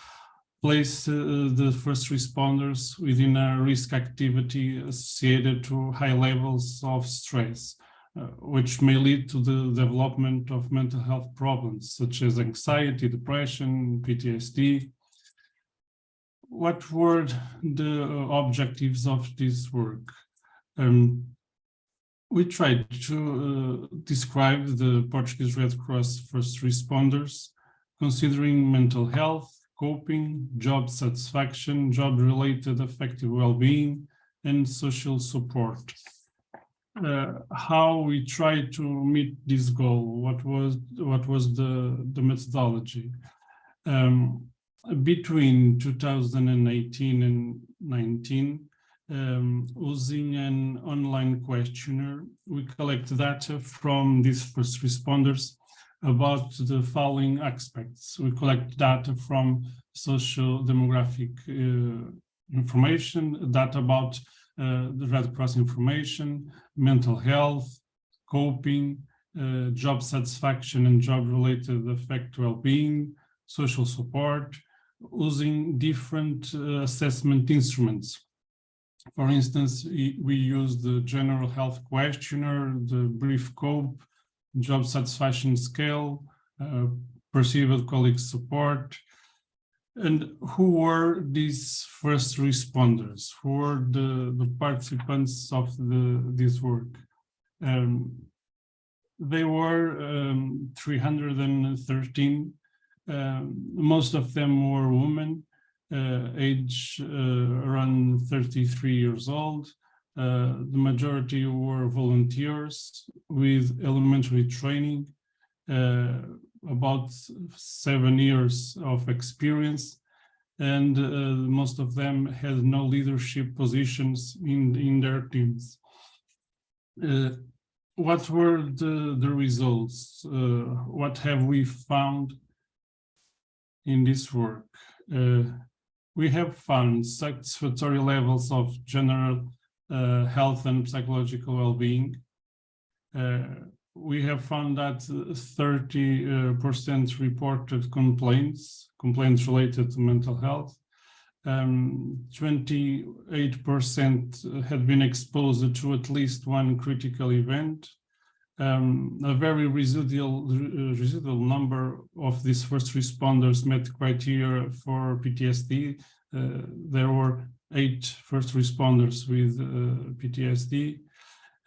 Place the first responders within a risk activity associated to high levels of stress, which may lead to the development of mental health problems such as anxiety, depression, PTSD. What were the objectives of this work? We tried to describe the Portuguese Red Cross first responders, considering mental health, coping, job satisfaction, job-related affective well-being, and social support. How we tried to meet this goal? What was the methodology? Between 2018 and 19, using an online questionnaire, we collect data from these first responders about the following aspects. We collect data from social demographic information, data about the Red Cross information, mental health, coping, job satisfaction and job-related affective well-being, social support, using different assessment instruments. For instance, we use the general health questionnaire, the brief COPE, job satisfaction scale, perceived colleague support. And who were these first responders? Who were the participants of this work? They were 313. Most of them were women. age around 33 years old. The majority were volunteers with elementary training, about 7 years of experience, and most of them had no leadership positions in their teams. What were the results? What have we found in this work? We have found satisfactory levels of general health and psychological well-being. We have found that 30% reported complaints related to mental health. 28% had been exposed to at least one critical event. A very residual number of these first responders met criteria for PTSD. There were 8 first responders with PTSD,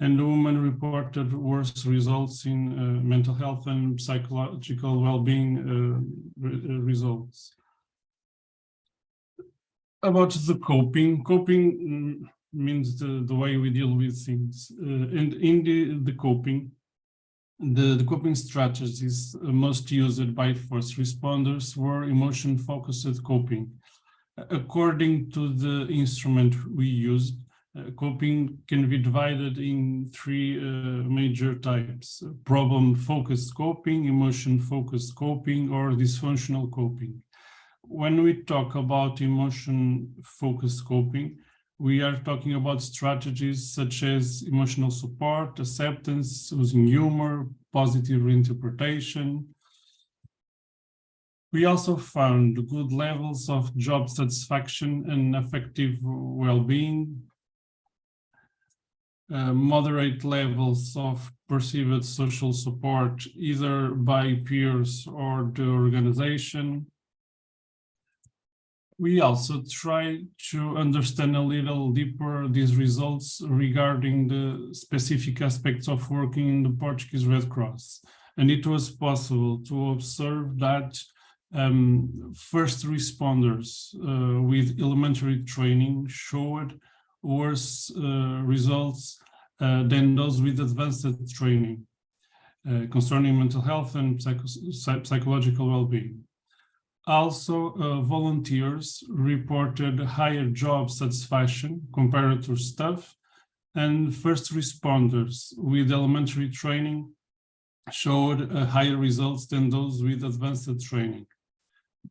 and the woman reported worse results in mental health and psychological well-being results. About the coping means the way we deal with things. And in the coping, the coping strategies most used by first responders were emotion-focused coping. According to the instrument we used, coping can be divided in 3 major types: problem-focused coping, emotion-focused coping, or dysfunctional coping. When we talk about emotion-focused coping, we are talking about strategies such as emotional support, acceptance, using humor, positive reinterpretation. We also found good levels of job satisfaction and affective well-being, moderate levels of perceived social support, either by peers or the organization. We also try to understand a little deeper these results regarding the specific aspects of working in the Portuguese Red Cross. And it was possible to observe that first responders with elementary training showed worse results than those with advanced training concerning mental health and psychological well-being. Also, volunteers reported higher job satisfaction compared to staff, and first responders with elementary training showed higher results than those with advanced training.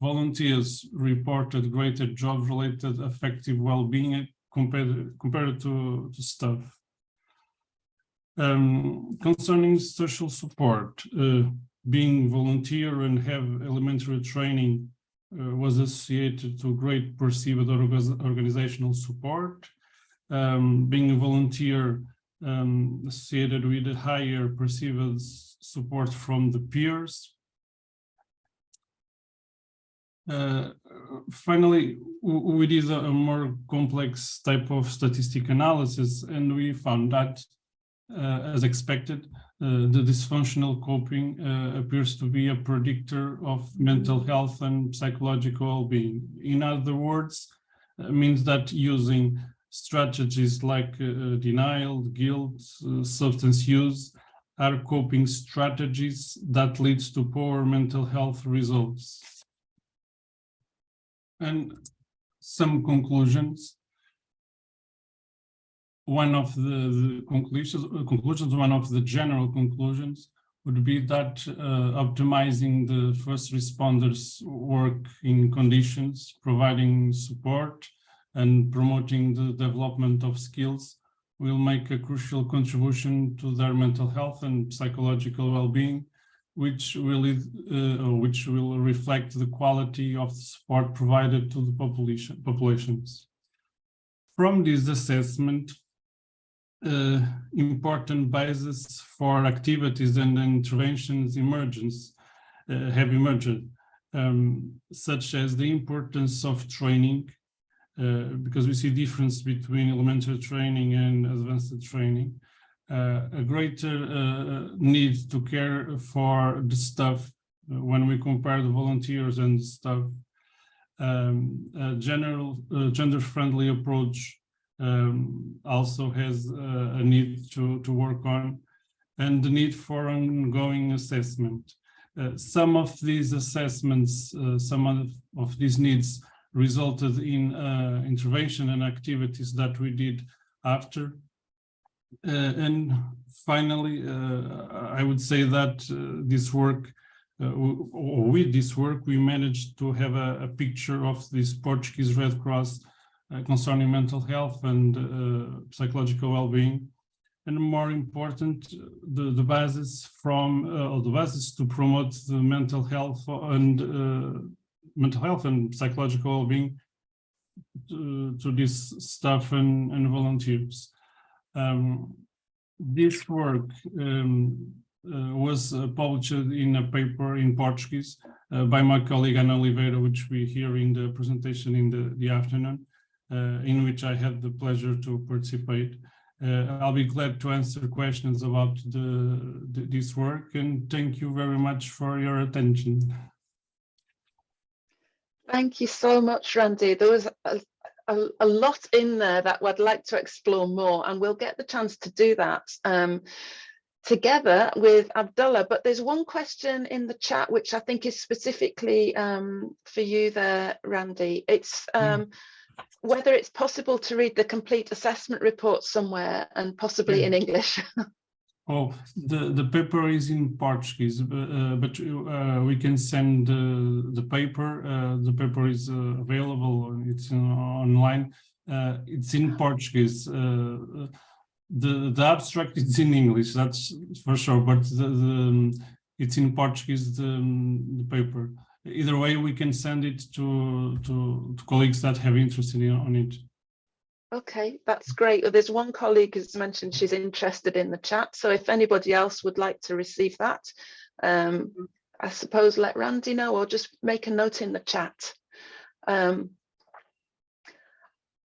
Volunteers reported greater job-related affective well-being compared to staff. Concerning social support, being volunteer and have elementary training was associated to great perceived organizational support. Being a volunteer associated with a higher perceived support from the peers. Finally, we did a more complex type of statistic analysis, and we found that, as expected, the dysfunctional coping appears to be a predictor of mental health and psychological well-being. In other words, it means that using strategies like denial, guilt, substance use are coping strategies that leads to poor mental health results. And some conclusions. One of the general conclusions would be that optimizing the first responders' work in conditions, providing support, and promoting the development of skills will make a crucial contribution to their mental health and psychological well-being, which will reflect the quality of the support provided to the populations. From this assessment, important bases for activities and interventions have emerged, such as the importance of training, because we see difference between elementary training and advanced training, a greater need to care for the staff when we compare the volunteers and the staff, A general gender-friendly approach also has a need to work on, and the need for ongoing assessment. Some of these assessments, some of these needs resulted in intervention and activities that we did after. And finally, I would say that this work, with this work, we managed to have a picture of this Portuguese Red Cross concerning mental health and psychological well-being, and more important, the basis to promote the mental health and psychological well-being to this staff and volunteers. This work was published in a paper in Portuguese by my colleague Ana Oliveira, which we hear in the presentation in the afternoon, in which I had the pleasure to participate. I'll be glad to answer questions about this work, and thank you very much for your attention. Thank you so much, Randy. There was a lot in there that I'd like to explore more, and we'll get the chance to do that together with Abdullah. But there's one question in the chat which I think is specifically for you there, Randy. It's whether it's possible to read the complete assessment report somewhere, and possibly in English. Oh, the paper is in Portuguese, but we can send the paper. The paper is available. It's online. It's in Portuguese. The abstract is in English, that's for sure, but it's in Portuguese, the paper. Either way, we can send it to colleagues that have interest on it. Okay, that's great. Well, there's one colleague who's mentioned she's interested in the chat. So if anybody else would like to receive that, I suppose let Randy know, or just make a note in the chat.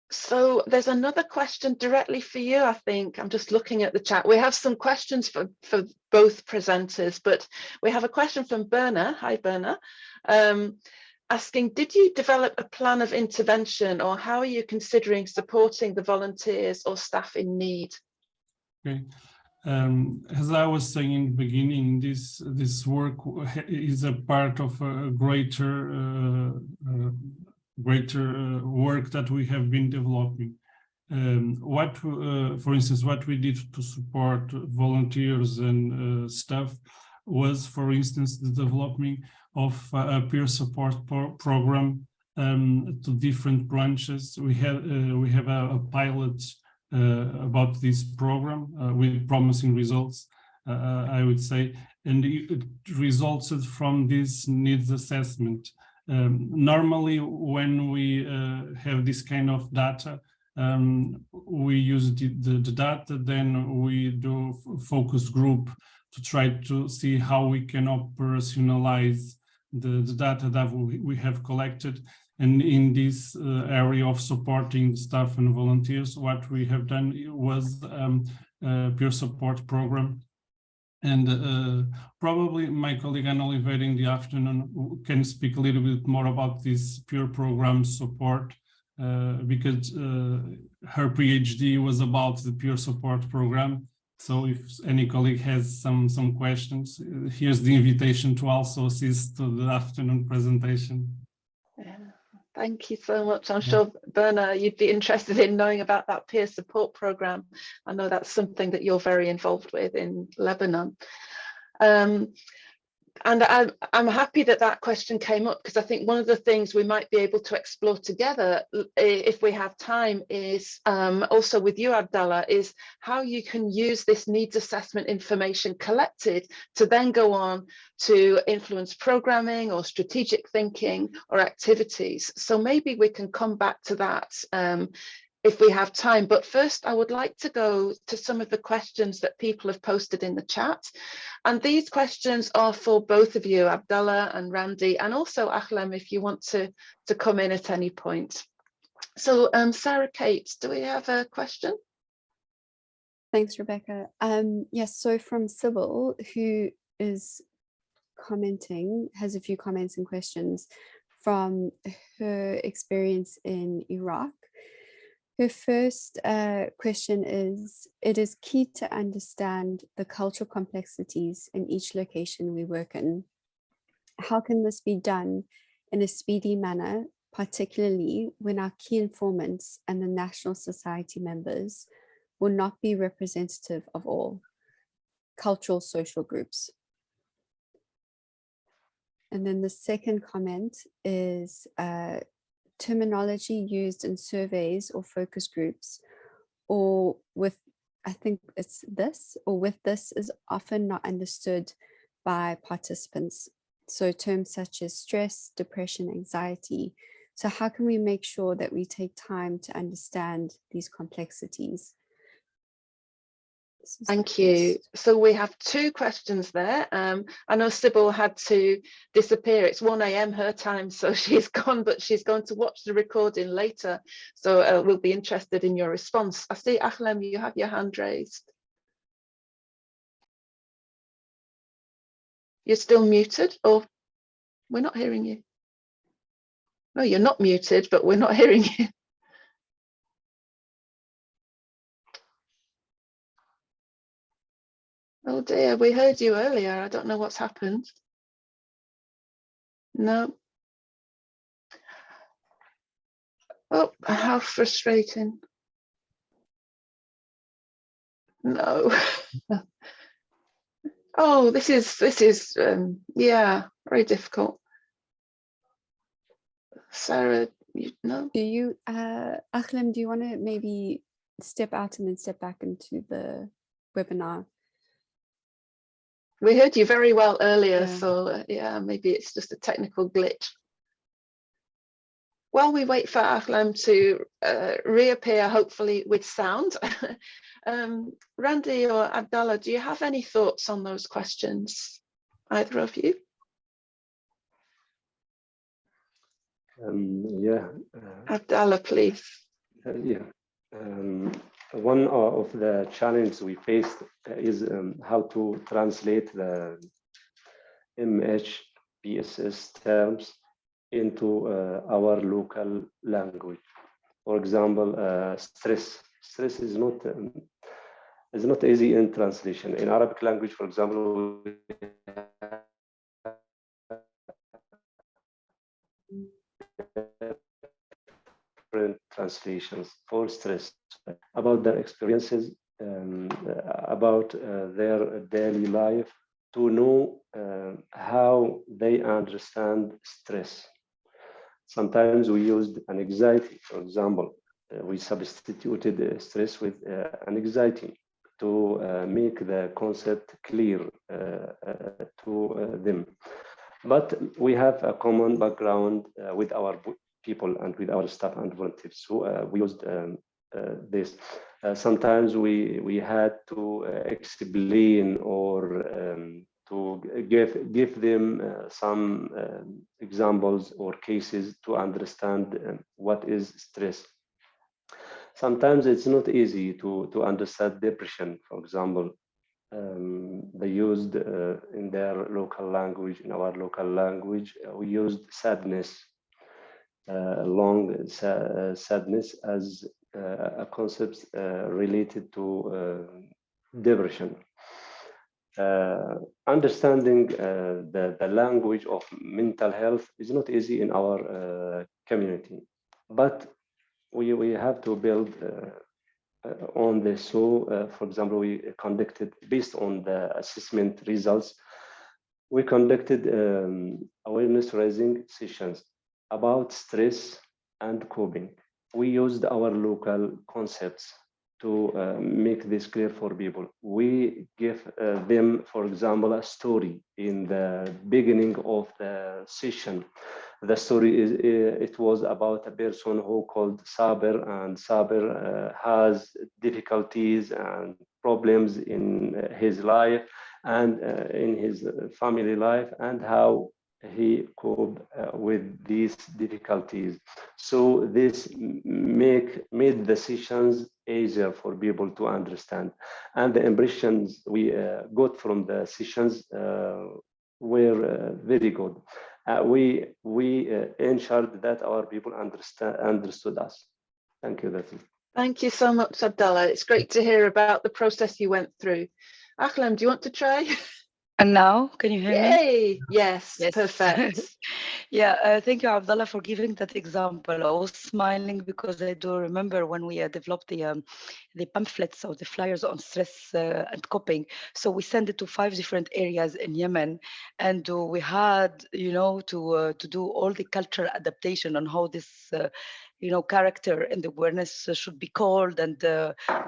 So there's another question directly for you, I think. I'm just looking at the chat. We have some questions for both presenters, but we have a question from Berna. Hi, Berna. Asking, did you develop a plan of intervention, or how are you considering supporting the volunteers or staff in need? Okay. As I was saying in the beginning, this work is a part of a greater work that we have been developing. For instance, what we did to support volunteers and staff was, for instance, the development of a peer support program to different branches. We have a pilot about this program with promising results, I would say, and it resulted from this needs assessment. Normally, when we have this kind of data, we use the data, then we do focus group to try to see how we can operationalize the data that we have collected. And in this area of supporting staff and volunteers, what we have done was a peer support program. And probably my colleague Ana Oliveira in the afternoon can speak a little bit more about this peer program support, because her PhD was about the peer support program. So if any colleague has some questions, here's the invitation to also assist to the afternoon presentation. Yeah, thank you so much. I'm sure, Berna, you'd be interested in knowing about that peer support program. I know that's something that you're very involved with in Lebanon. And I'm happy that that question came up, because I think one of the things we might be able to explore together, if we have time, is also with you, Abdullah, is how you can use this needs assessment information collected to then go on to influence programming or strategic thinking or activities. So maybe we can come back to that if we have time. But first, I would like to go to some of the questions that people have posted in the chat. And these questions are for both of you, Abdullah and Randy, and also Ahlem, if you want to come in at any point. So Sarah Kate, do we have a question? Thanks, Rebecca. Yes, so from Sybil, who is commenting, has a few comments and questions. from her experience in Iraq. Her first question is, it is key to understand the cultural complexities in each location we work in. How can this be done in a speedy manner, particularly when our key informants and the National Society members will not be representative of all cultural social groups? And then the second comment is terminology used in surveys or focus groups, or with, I think it's this, or with this, is often not understood by participants. So terms such as stress, depression, anxiety. So how can we make sure that we take time to understand these complexities? Thank you. So we have two questions there. I know Sybil had to disappear. It's 1 a.m. her time, so she's gone, but she's going to watch the recording later. So we'll be interested in your response. I see, Ahlam, you have your hand raised. You're still muted, or we're not hearing you. No, you're not muted, but we're not hearing you. Oh dear, we heard you earlier. I don't know what's happened. No. Oh, how frustrating. No. Oh, this is yeah, very difficult. Sarah, no. Do you, Ahlam, do you want to maybe step out and then step back into the webinar? We heard you very well earlier, Yeah. so yeah, maybe it's just a technical glitch. While we wait for Ahlam to reappear, hopefully with sound, Randy or Abdallah, do you have any thoughts on those questions, either of you? Yeah. Abdallah, please. Yeah. One of the challenges we faced is how to translate the MHPSS terms into our local language. For example, stress. Stress is not easy in translation. In Arabic language, for example, different translations for stress, about their experiences, about their daily life, to know how they understand stress. Sometimes we used an anxiety, for example. We substituted stress with an anxiety to make the concept clear to them. But we have a common background with our people and with our staff and volunteers. So we used this. Sometimes we had to explain or to give them some examples or cases to understand what is stress. Sometimes it's not easy to understand depression, for example. They used in their local language, in our local language, we used sadness, long sadness as a concept related to depression. Understanding the language of mental health is not easy in our community, but we have to build on this. So, for example, we conducted, based on the assessment results, we conducted awareness raising sessions about stress and coping. We used our local concepts to make this clear for people. We give them, for example, a story in the beginning of the session. The story is, it was about a person who called Saber, and Saber has difficulties and problems in his life and in his family life, and how he coped with these difficulties. So this made the sessions easier for people to understand, and the impressions we got from the sessions were very good. we ensured that our people understood us. Thank you. That's it. Thank you so much, Abdallah. It's great to hear about the process you went through. Akhlem, do you want to try? And now, can you hear me? Yay! Yes, Yes. perfect. Yeah, thank you, Abdallah, for giving that example. I was smiling because I do remember when we developed the pamphlets or the flyers on stress and coping. So we sent it to 5 different areas in Yemen, and we had, to do all the cultural adaptation on how this character and the awareness should be called, and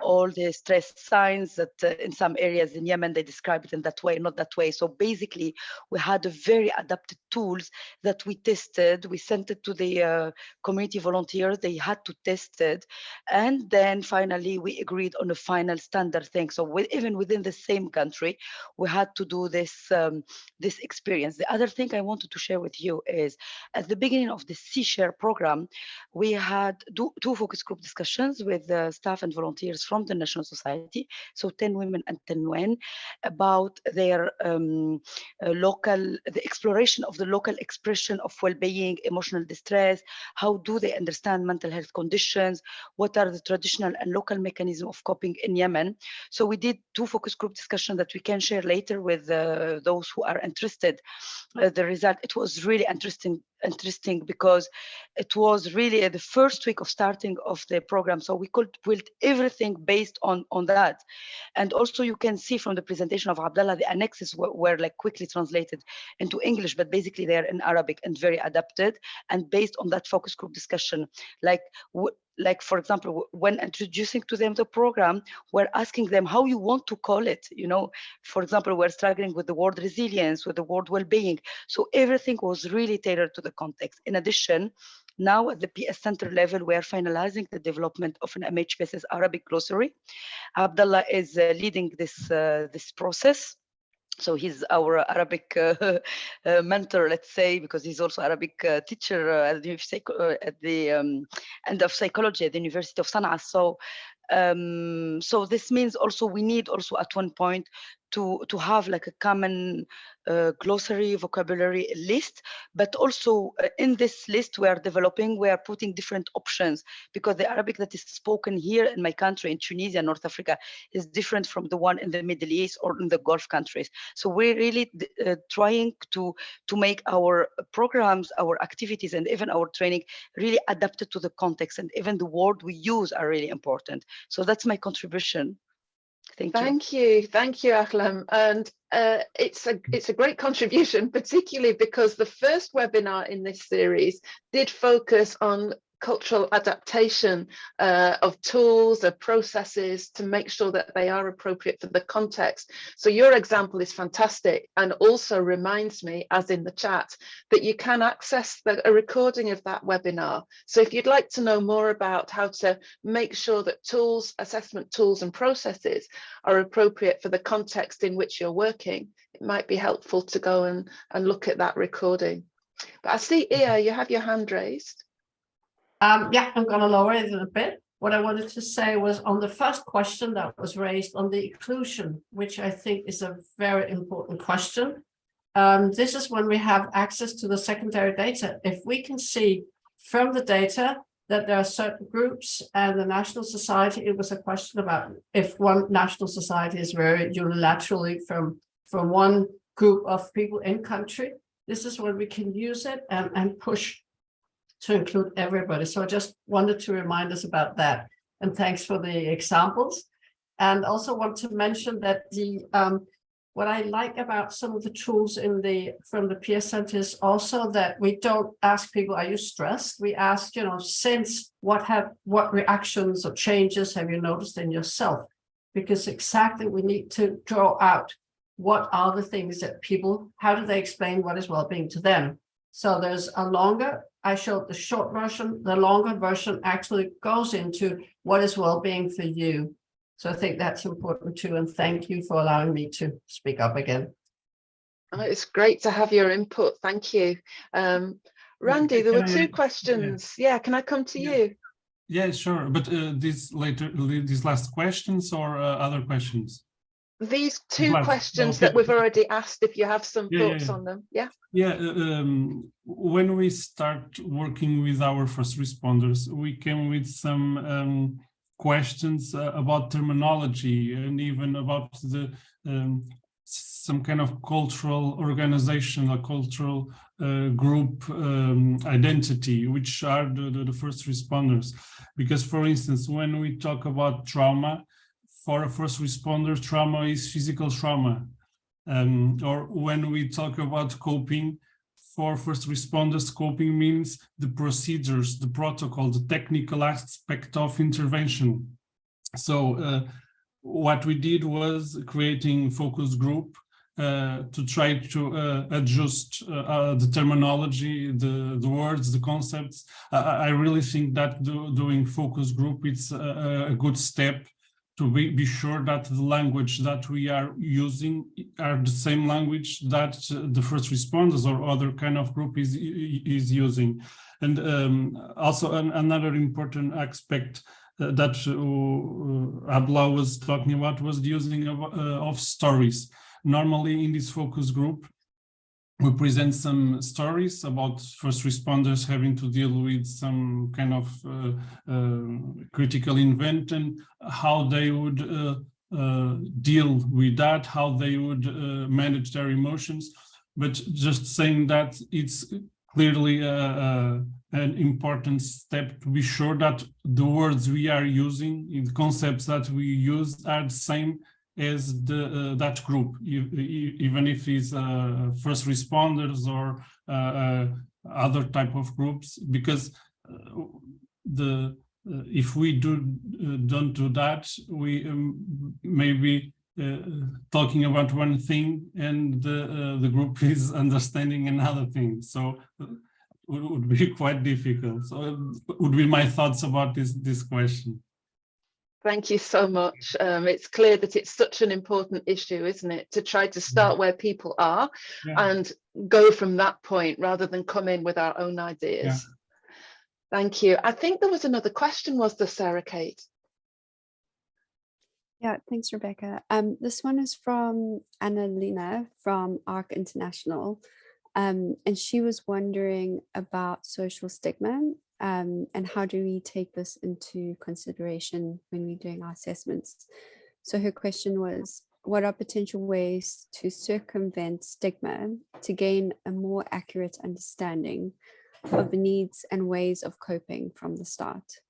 all the stress signs that in some areas in Yemen, they describe it in that way, not that way. So basically, we had a very adapted tools that we tested. We sent it to the community volunteers. They had to test it. And then finally, we agreed on a final standard thing. So even within the same country, we had to do this, this experience. The other thing I wanted to share with you is at the beginning of the C-Share program, we had two focus group discussions with staff and volunteers from the National Society, so 10 women and 10 men, about their the exploration of the local expression of well-being, emotional distress. How do they understand mental health conditions? What are the traditional and local mechanisms of coping in Yemen? So we did 2 focus group discussions that we can share later with those who are interested. The result, it was really interesting because it was really the first week of starting of the program. So we could build everything based on that. And also you can see from the presentation of Abdallah, the annexes were like quickly translated into English, but basically they're in Arabic and very adapted. And based on that focus group discussion, like for example, when introducing to them the program, we're asking them how you want to call it. For example, we're struggling with the word resilience, with the word well-being. So everything was really tailored to the context. In addition, now at the PS Center level, we are finalizing the development of an MHPSS Arabic glossary. Abdallah is leading this process. So he's our Arabic mentor, let's say, because he's also Arabic teacher at the end of psychology at the University of Sana'a. So this means also we need also at one point to have like a common glossary, vocabulary list, but also in this list we are putting different options, because the Arabic that is spoken here in my country, in Tunisia, North Africa, is different from the one in the Middle East or in the Gulf countries. So we're really trying to make our programs, our activities, and even our training really adapted to the context, and even the word we use are really important. So that's my contribution. Thank you. Thank you, Akhlem. And it's a great contribution, particularly because the first webinar in this series did focus on cultural adaptation of tools, of processes, to make sure that they are appropriate for the context. So your example is fantastic, and also reminds me, as in the chat, that you can access a recording of that webinar. So if you'd like to know more about how to make sure that tools, assessment tools and processes are appropriate for the context in which you're working, it might be helpful to go and look at that recording. But I see, Ia, you have your hand raised. Yeah, I'm going to lower it a bit. What I wanted to say was on the first question that was raised on the inclusion, which I think is a very important question. This is when we have access to the secondary data. If we can see from the data that there are certain groups, and the National Society, it was a question about if one National Society is very unilaterally from one group of people in country, this is when we can use it and push to include everybody. So I just wanted to remind us about that. And thanks for the examples. And also want to mention that what I like about some of the tools from the PS Center is also that we don't ask people, are you stressed? We ask, since what reactions or changes have you noticed in yourself? Because exactly we need to draw out what are the things that people, how do they explain what is well-being to them? So there's a longer, I showed the short version, the longer version actually goes into what is well-being for you. So I think that's important too. And thank you for allowing me to speak up again. Oh, it's great to have your input. Thank you. Randy, there were 2 questions. Yeah, can I come to you? Yeah, sure. But these last questions or other questions? these two But, questions okay. that we've already asked, if you have some Yeah, thoughts yeah. on them. Yeah. Yeah, when we start working with our first responders, we came with some questions about terminology and even about the some kind of cultural organization, a cultural group identity, which are the first responders. Because, for instance, when we talk about trauma, for a first responder, trauma is physical trauma. Or when we talk about coping, for first responders, coping means the procedures, the protocol, the technical aspect of intervention. So what we did was creating focus group to try to adjust the terminology, the words, the concepts. I really think that doing focus group, it's a good step to be sure that the language that we are using are the same language that the first responders or other kind of group is using. And also another important aspect that Abla was talking about was the using of stories. Normally in this focus group, we present some stories about first responders having to deal with some kind of critical event and how they would deal with that, how they would manage their emotions. But just saying that it's clearly an important step to be sure that the words we are using, the concepts that we use are the same as that group, even if it's first responders or other type of groups, because if we don't do that, we maybe talking about one thing and the group is understanding another thing. So it would be quite difficult. So it would be my thoughts about this question. Thank you so much. It's clear that it's such an important issue, isn't it? To try to start where people are and go from that point rather than come in with our own ideas. Yeah. Thank you. I think there was another question, was there, Sarah Kate? Yeah, thanks, Rebecca. This one is from Annalena from ARC International. And she was wondering about social stigma. And how do we take this into consideration when we're doing our assessments? So her question was, what are potential ways to circumvent stigma to gain a more accurate understanding of the needs and ways of coping from the start?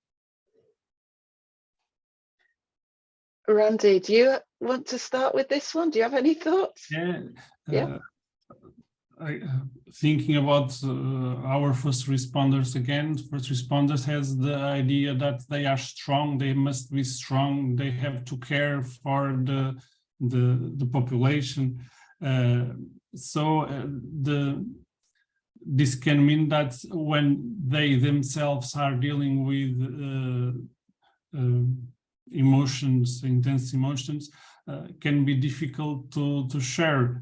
Randy, do you want to start with this one? Do you have any thoughts? Yeah. Thinking about our first responders again, first responders has the idea that they are strong, they must be strong, they have to care for the population. This can mean that when they themselves are dealing with emotions, intense emotions, can be difficult to share.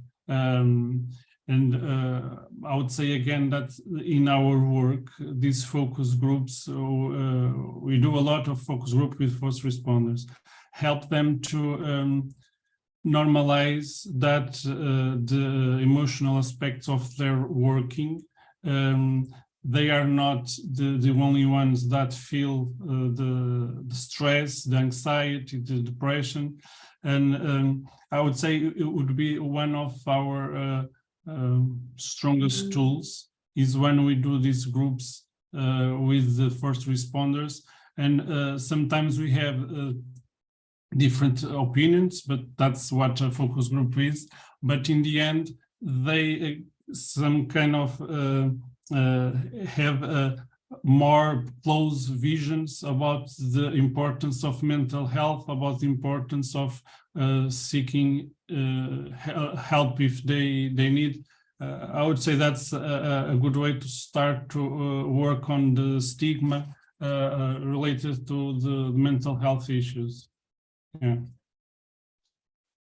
And I would say again that in our work, these focus groups, we do a lot of focus group with first responders, help them to normalize that the emotional aspects of their working, they are not the only ones that feel the stress, the anxiety, the depression. And I would say it would be one of our strongest tools is when we do these groups with the first responders, and sometimes we have different opinions, but that's what a focus group is. But in the end, they some kind of have more close visions about the importance of mental health, about the importance of seeking help if they need. I would say that's a good way to start to work on the stigma related to the mental health issues. Yeah.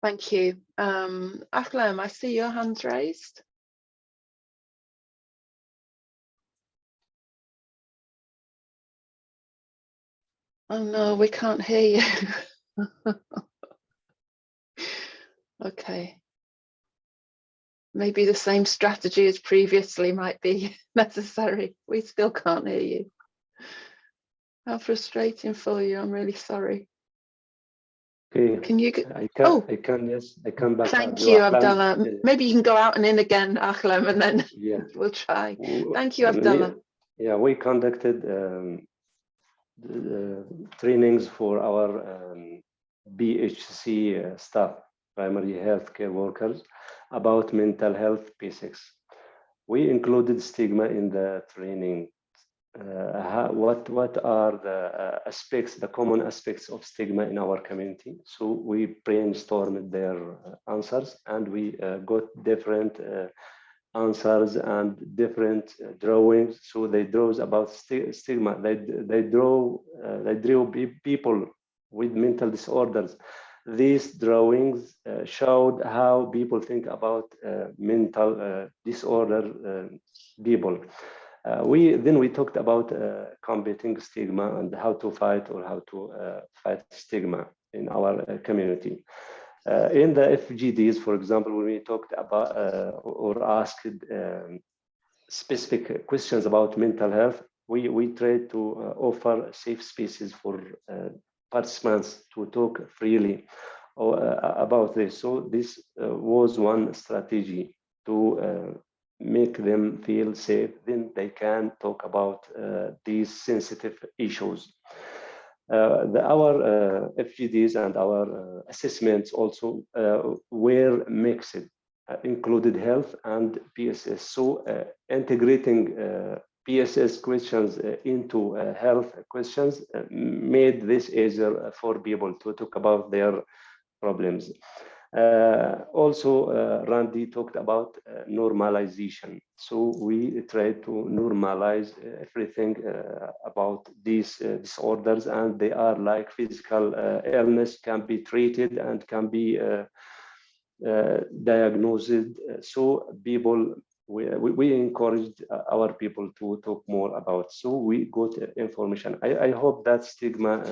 Thank you. Aklam, I see your hands raised. Oh no, we can't hear you. Okay. Maybe the same strategy as previously might be necessary. We still can't hear you. How frustrating for you. I'm really sorry. Okay. Can you I can back. Thank up. you, Ahlam. Abdullah. Maybe you can go out and in again, Ahlam, and then Yeah. we'll try. Thank you, Abdullah. Yeah, we conducted trainings for our BHC staff, primary healthcare workers, about mental health basics. We included stigma in the training. What are the aspects, the common aspects of stigma in our community? So we brainstormed their answers, and we got different answers and different drawings. So they draw about stigma. They drew people with mental disorders. These drawings showed how people think about mental disorder people. We talked about combating stigma and how to fight fight stigma in our community. In the FGDs, for example, when we talked about or asked specific questions about mental health, we tried to offer safe spaces for participants to talk freely about this. So this was one strategy to make them feel safe. Then they can talk about these sensitive issues. Our FGDs and our assessments also were mixed, included health and PSS. So integrating PSS questions into health questions made this easier for people to talk about their problems. Also, Randy talked about normalization. So we try to normalize everything about these disorders, and they are like physical illness, can be treated and can be diagnosed. So people, we encouraged our people to talk more about. So we got information. I hope that stigma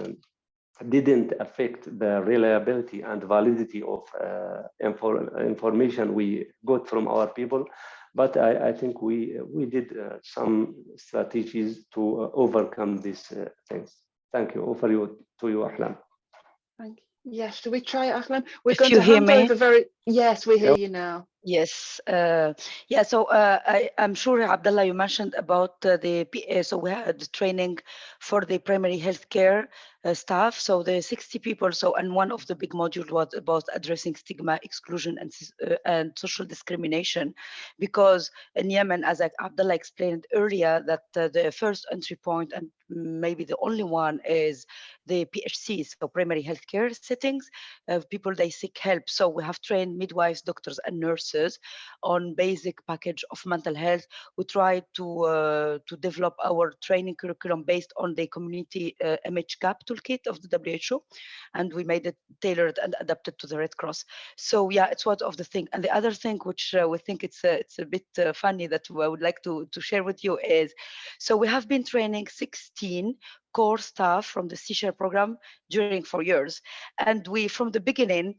didn't affect the reliability and validity of information we got from our people, but I think we did some strategies to overcome these things. Thank you. Over to you, Ahlam. Thank you. Yes, should we try, Ahlam? We're If going you to hear hand me? over very. Yes, we hear you now. Yes, yeah. So I'm sure, Abdullah, you mentioned about the PA. So we had training for the primary healthcare staff. So the 60 people. So, and one of the big modules was about addressing stigma, exclusion, and social discrimination, because in Yemen, as Abdullah explained earlier, that the first entry point and maybe the only one is the PHCs, so primary healthcare settings. People, they seek help. So we have trained midwives, doctors, and nurses on basic package of mental health. We try to develop our training curriculum based on the community MHCAP toolkit of the WHO, and we made it tailored and adapted to the Red Cross. So yeah, it's one of the things. And the other thing which we think it's a bit funny that I would like to share with you is, so we have been training 16 core staff from the C-Share program during 4 years. And we, from the beginning,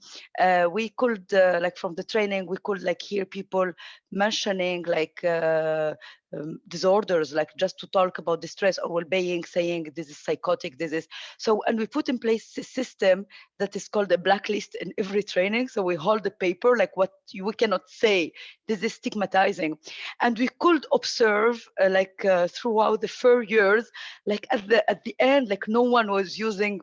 we could, like from the training, we could like hear people mentioning like disorders, like just to talk about distress or well-being, saying this is psychotic, this is. So, and we put in place a system that is called a blacklist in every training. So we hold the paper, like what we cannot say, this is stigmatizing. And we could observe throughout the 4 years, like at the end, like no one was using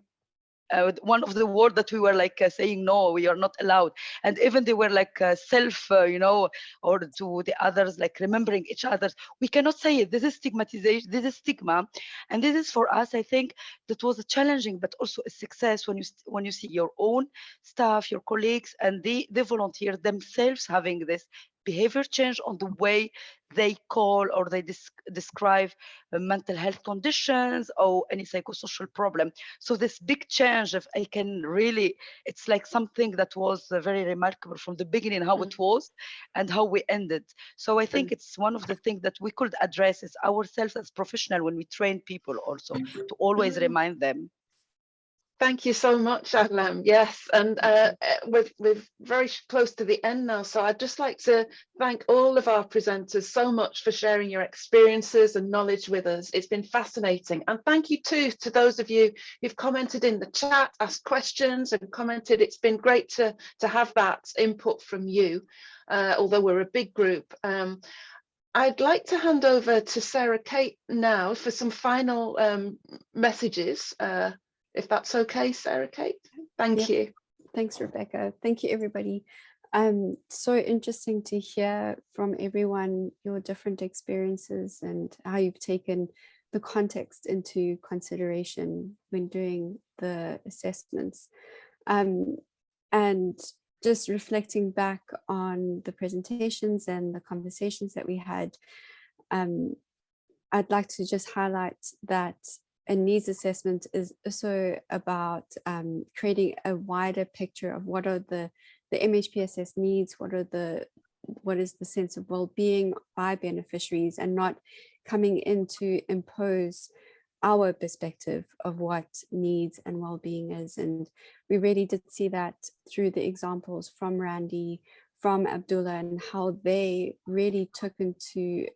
one of the words that we were like saying, no, we are not allowed. And even they were like self, or to the others, like remembering each other. We cannot say it. This is stigmatization. This is stigma. And this is for us, I think that was a challenging, but also a success when you see your own staff, your colleagues, and they volunteer themselves having this behavior change on the way they call or they describe mental health conditions or any psychosocial problem. So this big change, if I can really, it's like something that was very remarkable from the beginning, how it was and how we ended. So I think it's one of the things that we could address is ourselves as professionals when we train people also, to always remind them. Thank you so much, Adlam. Yes, and we're very close to the end now, so I'd just like to thank all of our presenters so much for sharing your experiences and knowledge with us. It's been fascinating, and thank you too to those of you who've commented in the chat, asked questions and commented. It's been great to have that input from you, although we're a big group. I'd like to hand over to Sarah Kate now for some final messages. If that's okay, Sarah Kate. Thank you. Thanks, Rebecca. Thank you, everybody. So interesting to hear from everyone your different experiences and how you've taken the context into consideration when doing the assessments. And just reflecting back on the presentations and the conversations that we had, I'd like to just highlight that a needs assessment is also about creating a wider picture of what are the MHPSS needs, what is the sense of well-being by beneficiaries, and not coming in to impose our perspective of what needs and well-being is. And we really did see that through the examples from Randy, from Abdullah, and how they really took into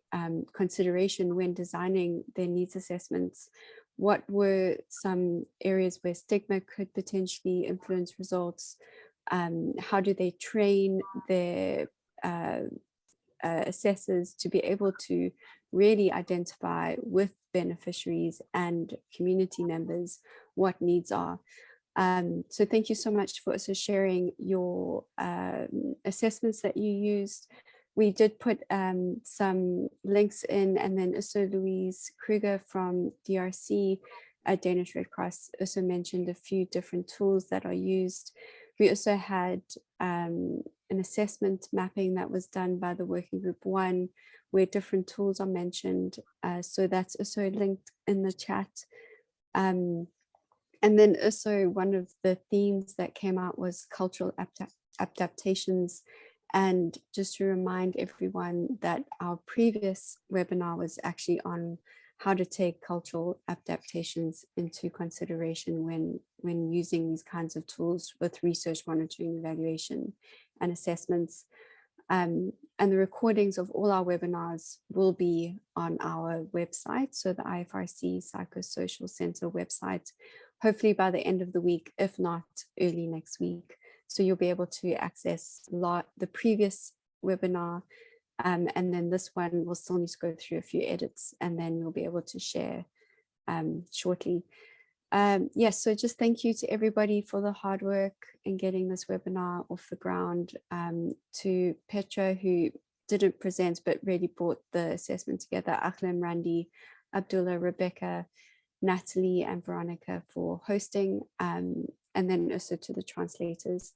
consideration when designing their needs assessments. What were some areas where stigma could potentially influence results? How do they train their assessors to be able to really identify with beneficiaries and community members what needs are? So thank you so much for also sharing your assessments that you used. We did put some links in, and then also Louise Kruger from DRC, Danish Red Cross, also mentioned a few different tools that are used. We also had an assessment mapping that was done by the Working Group 1, where different tools are mentioned. So that's also linked in the chat. And then also one of the themes that came out was cultural adaptations. And just to remind everyone that our previous webinar was actually on how to take cultural adaptations into consideration when using these kinds of tools with research, monitoring, evaluation, and assessments. And the recordings of all our webinars will be on our website, so the IFRC Psychosocial Center website, hopefully by the end of the week, if not early next week. So you'll be able to access the previous webinar, and then this one will still need to go through a few edits, and then you'll be able to share shortly. Yes, so just thank you to everybody for the hard work in getting this webinar off the ground, to Petra, who didn't present but really brought the assessment together, Akhlem, Randy, Abdullah, Rebecca, Natalie, and Veronica for hosting, and then also to the translators.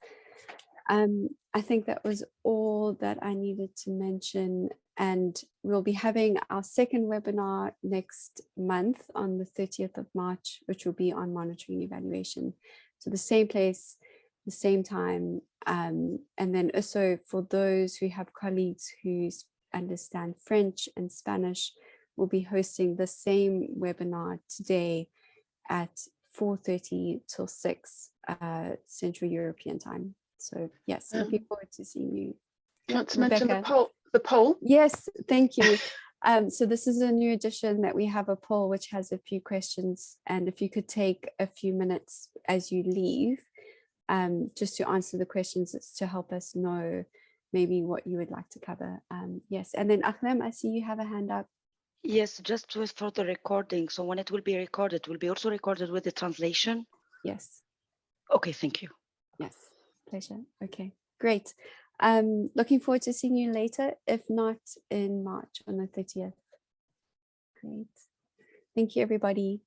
I think that was all that I needed to mention, and we'll be having our second webinar next month on the 30th of March, which will be on monitoring evaluation. So the same place, the same time, and then also for those who have colleagues who understand French and Spanish, we'll be hosting the same webinar today at 4:30 till 6 Central European time. So yes, looking forward to seeing you. You want to mention the poll? Yes, thank you. So this is a new edition that we have a poll which has a few questions, and if you could take a few minutes as you leave, just to answer the questions, it's to help us know maybe what you would like to cover. Yes, and then Akhlem, I see you have a hand up. Yes, just for the recording. So when it will be recorded, it will be also recorded with the translation? Yes. Okay, thank you. Yes, pleasure. Okay, great. Looking forward to seeing you later, if not in March on the 30th. Great. Thank you, everybody.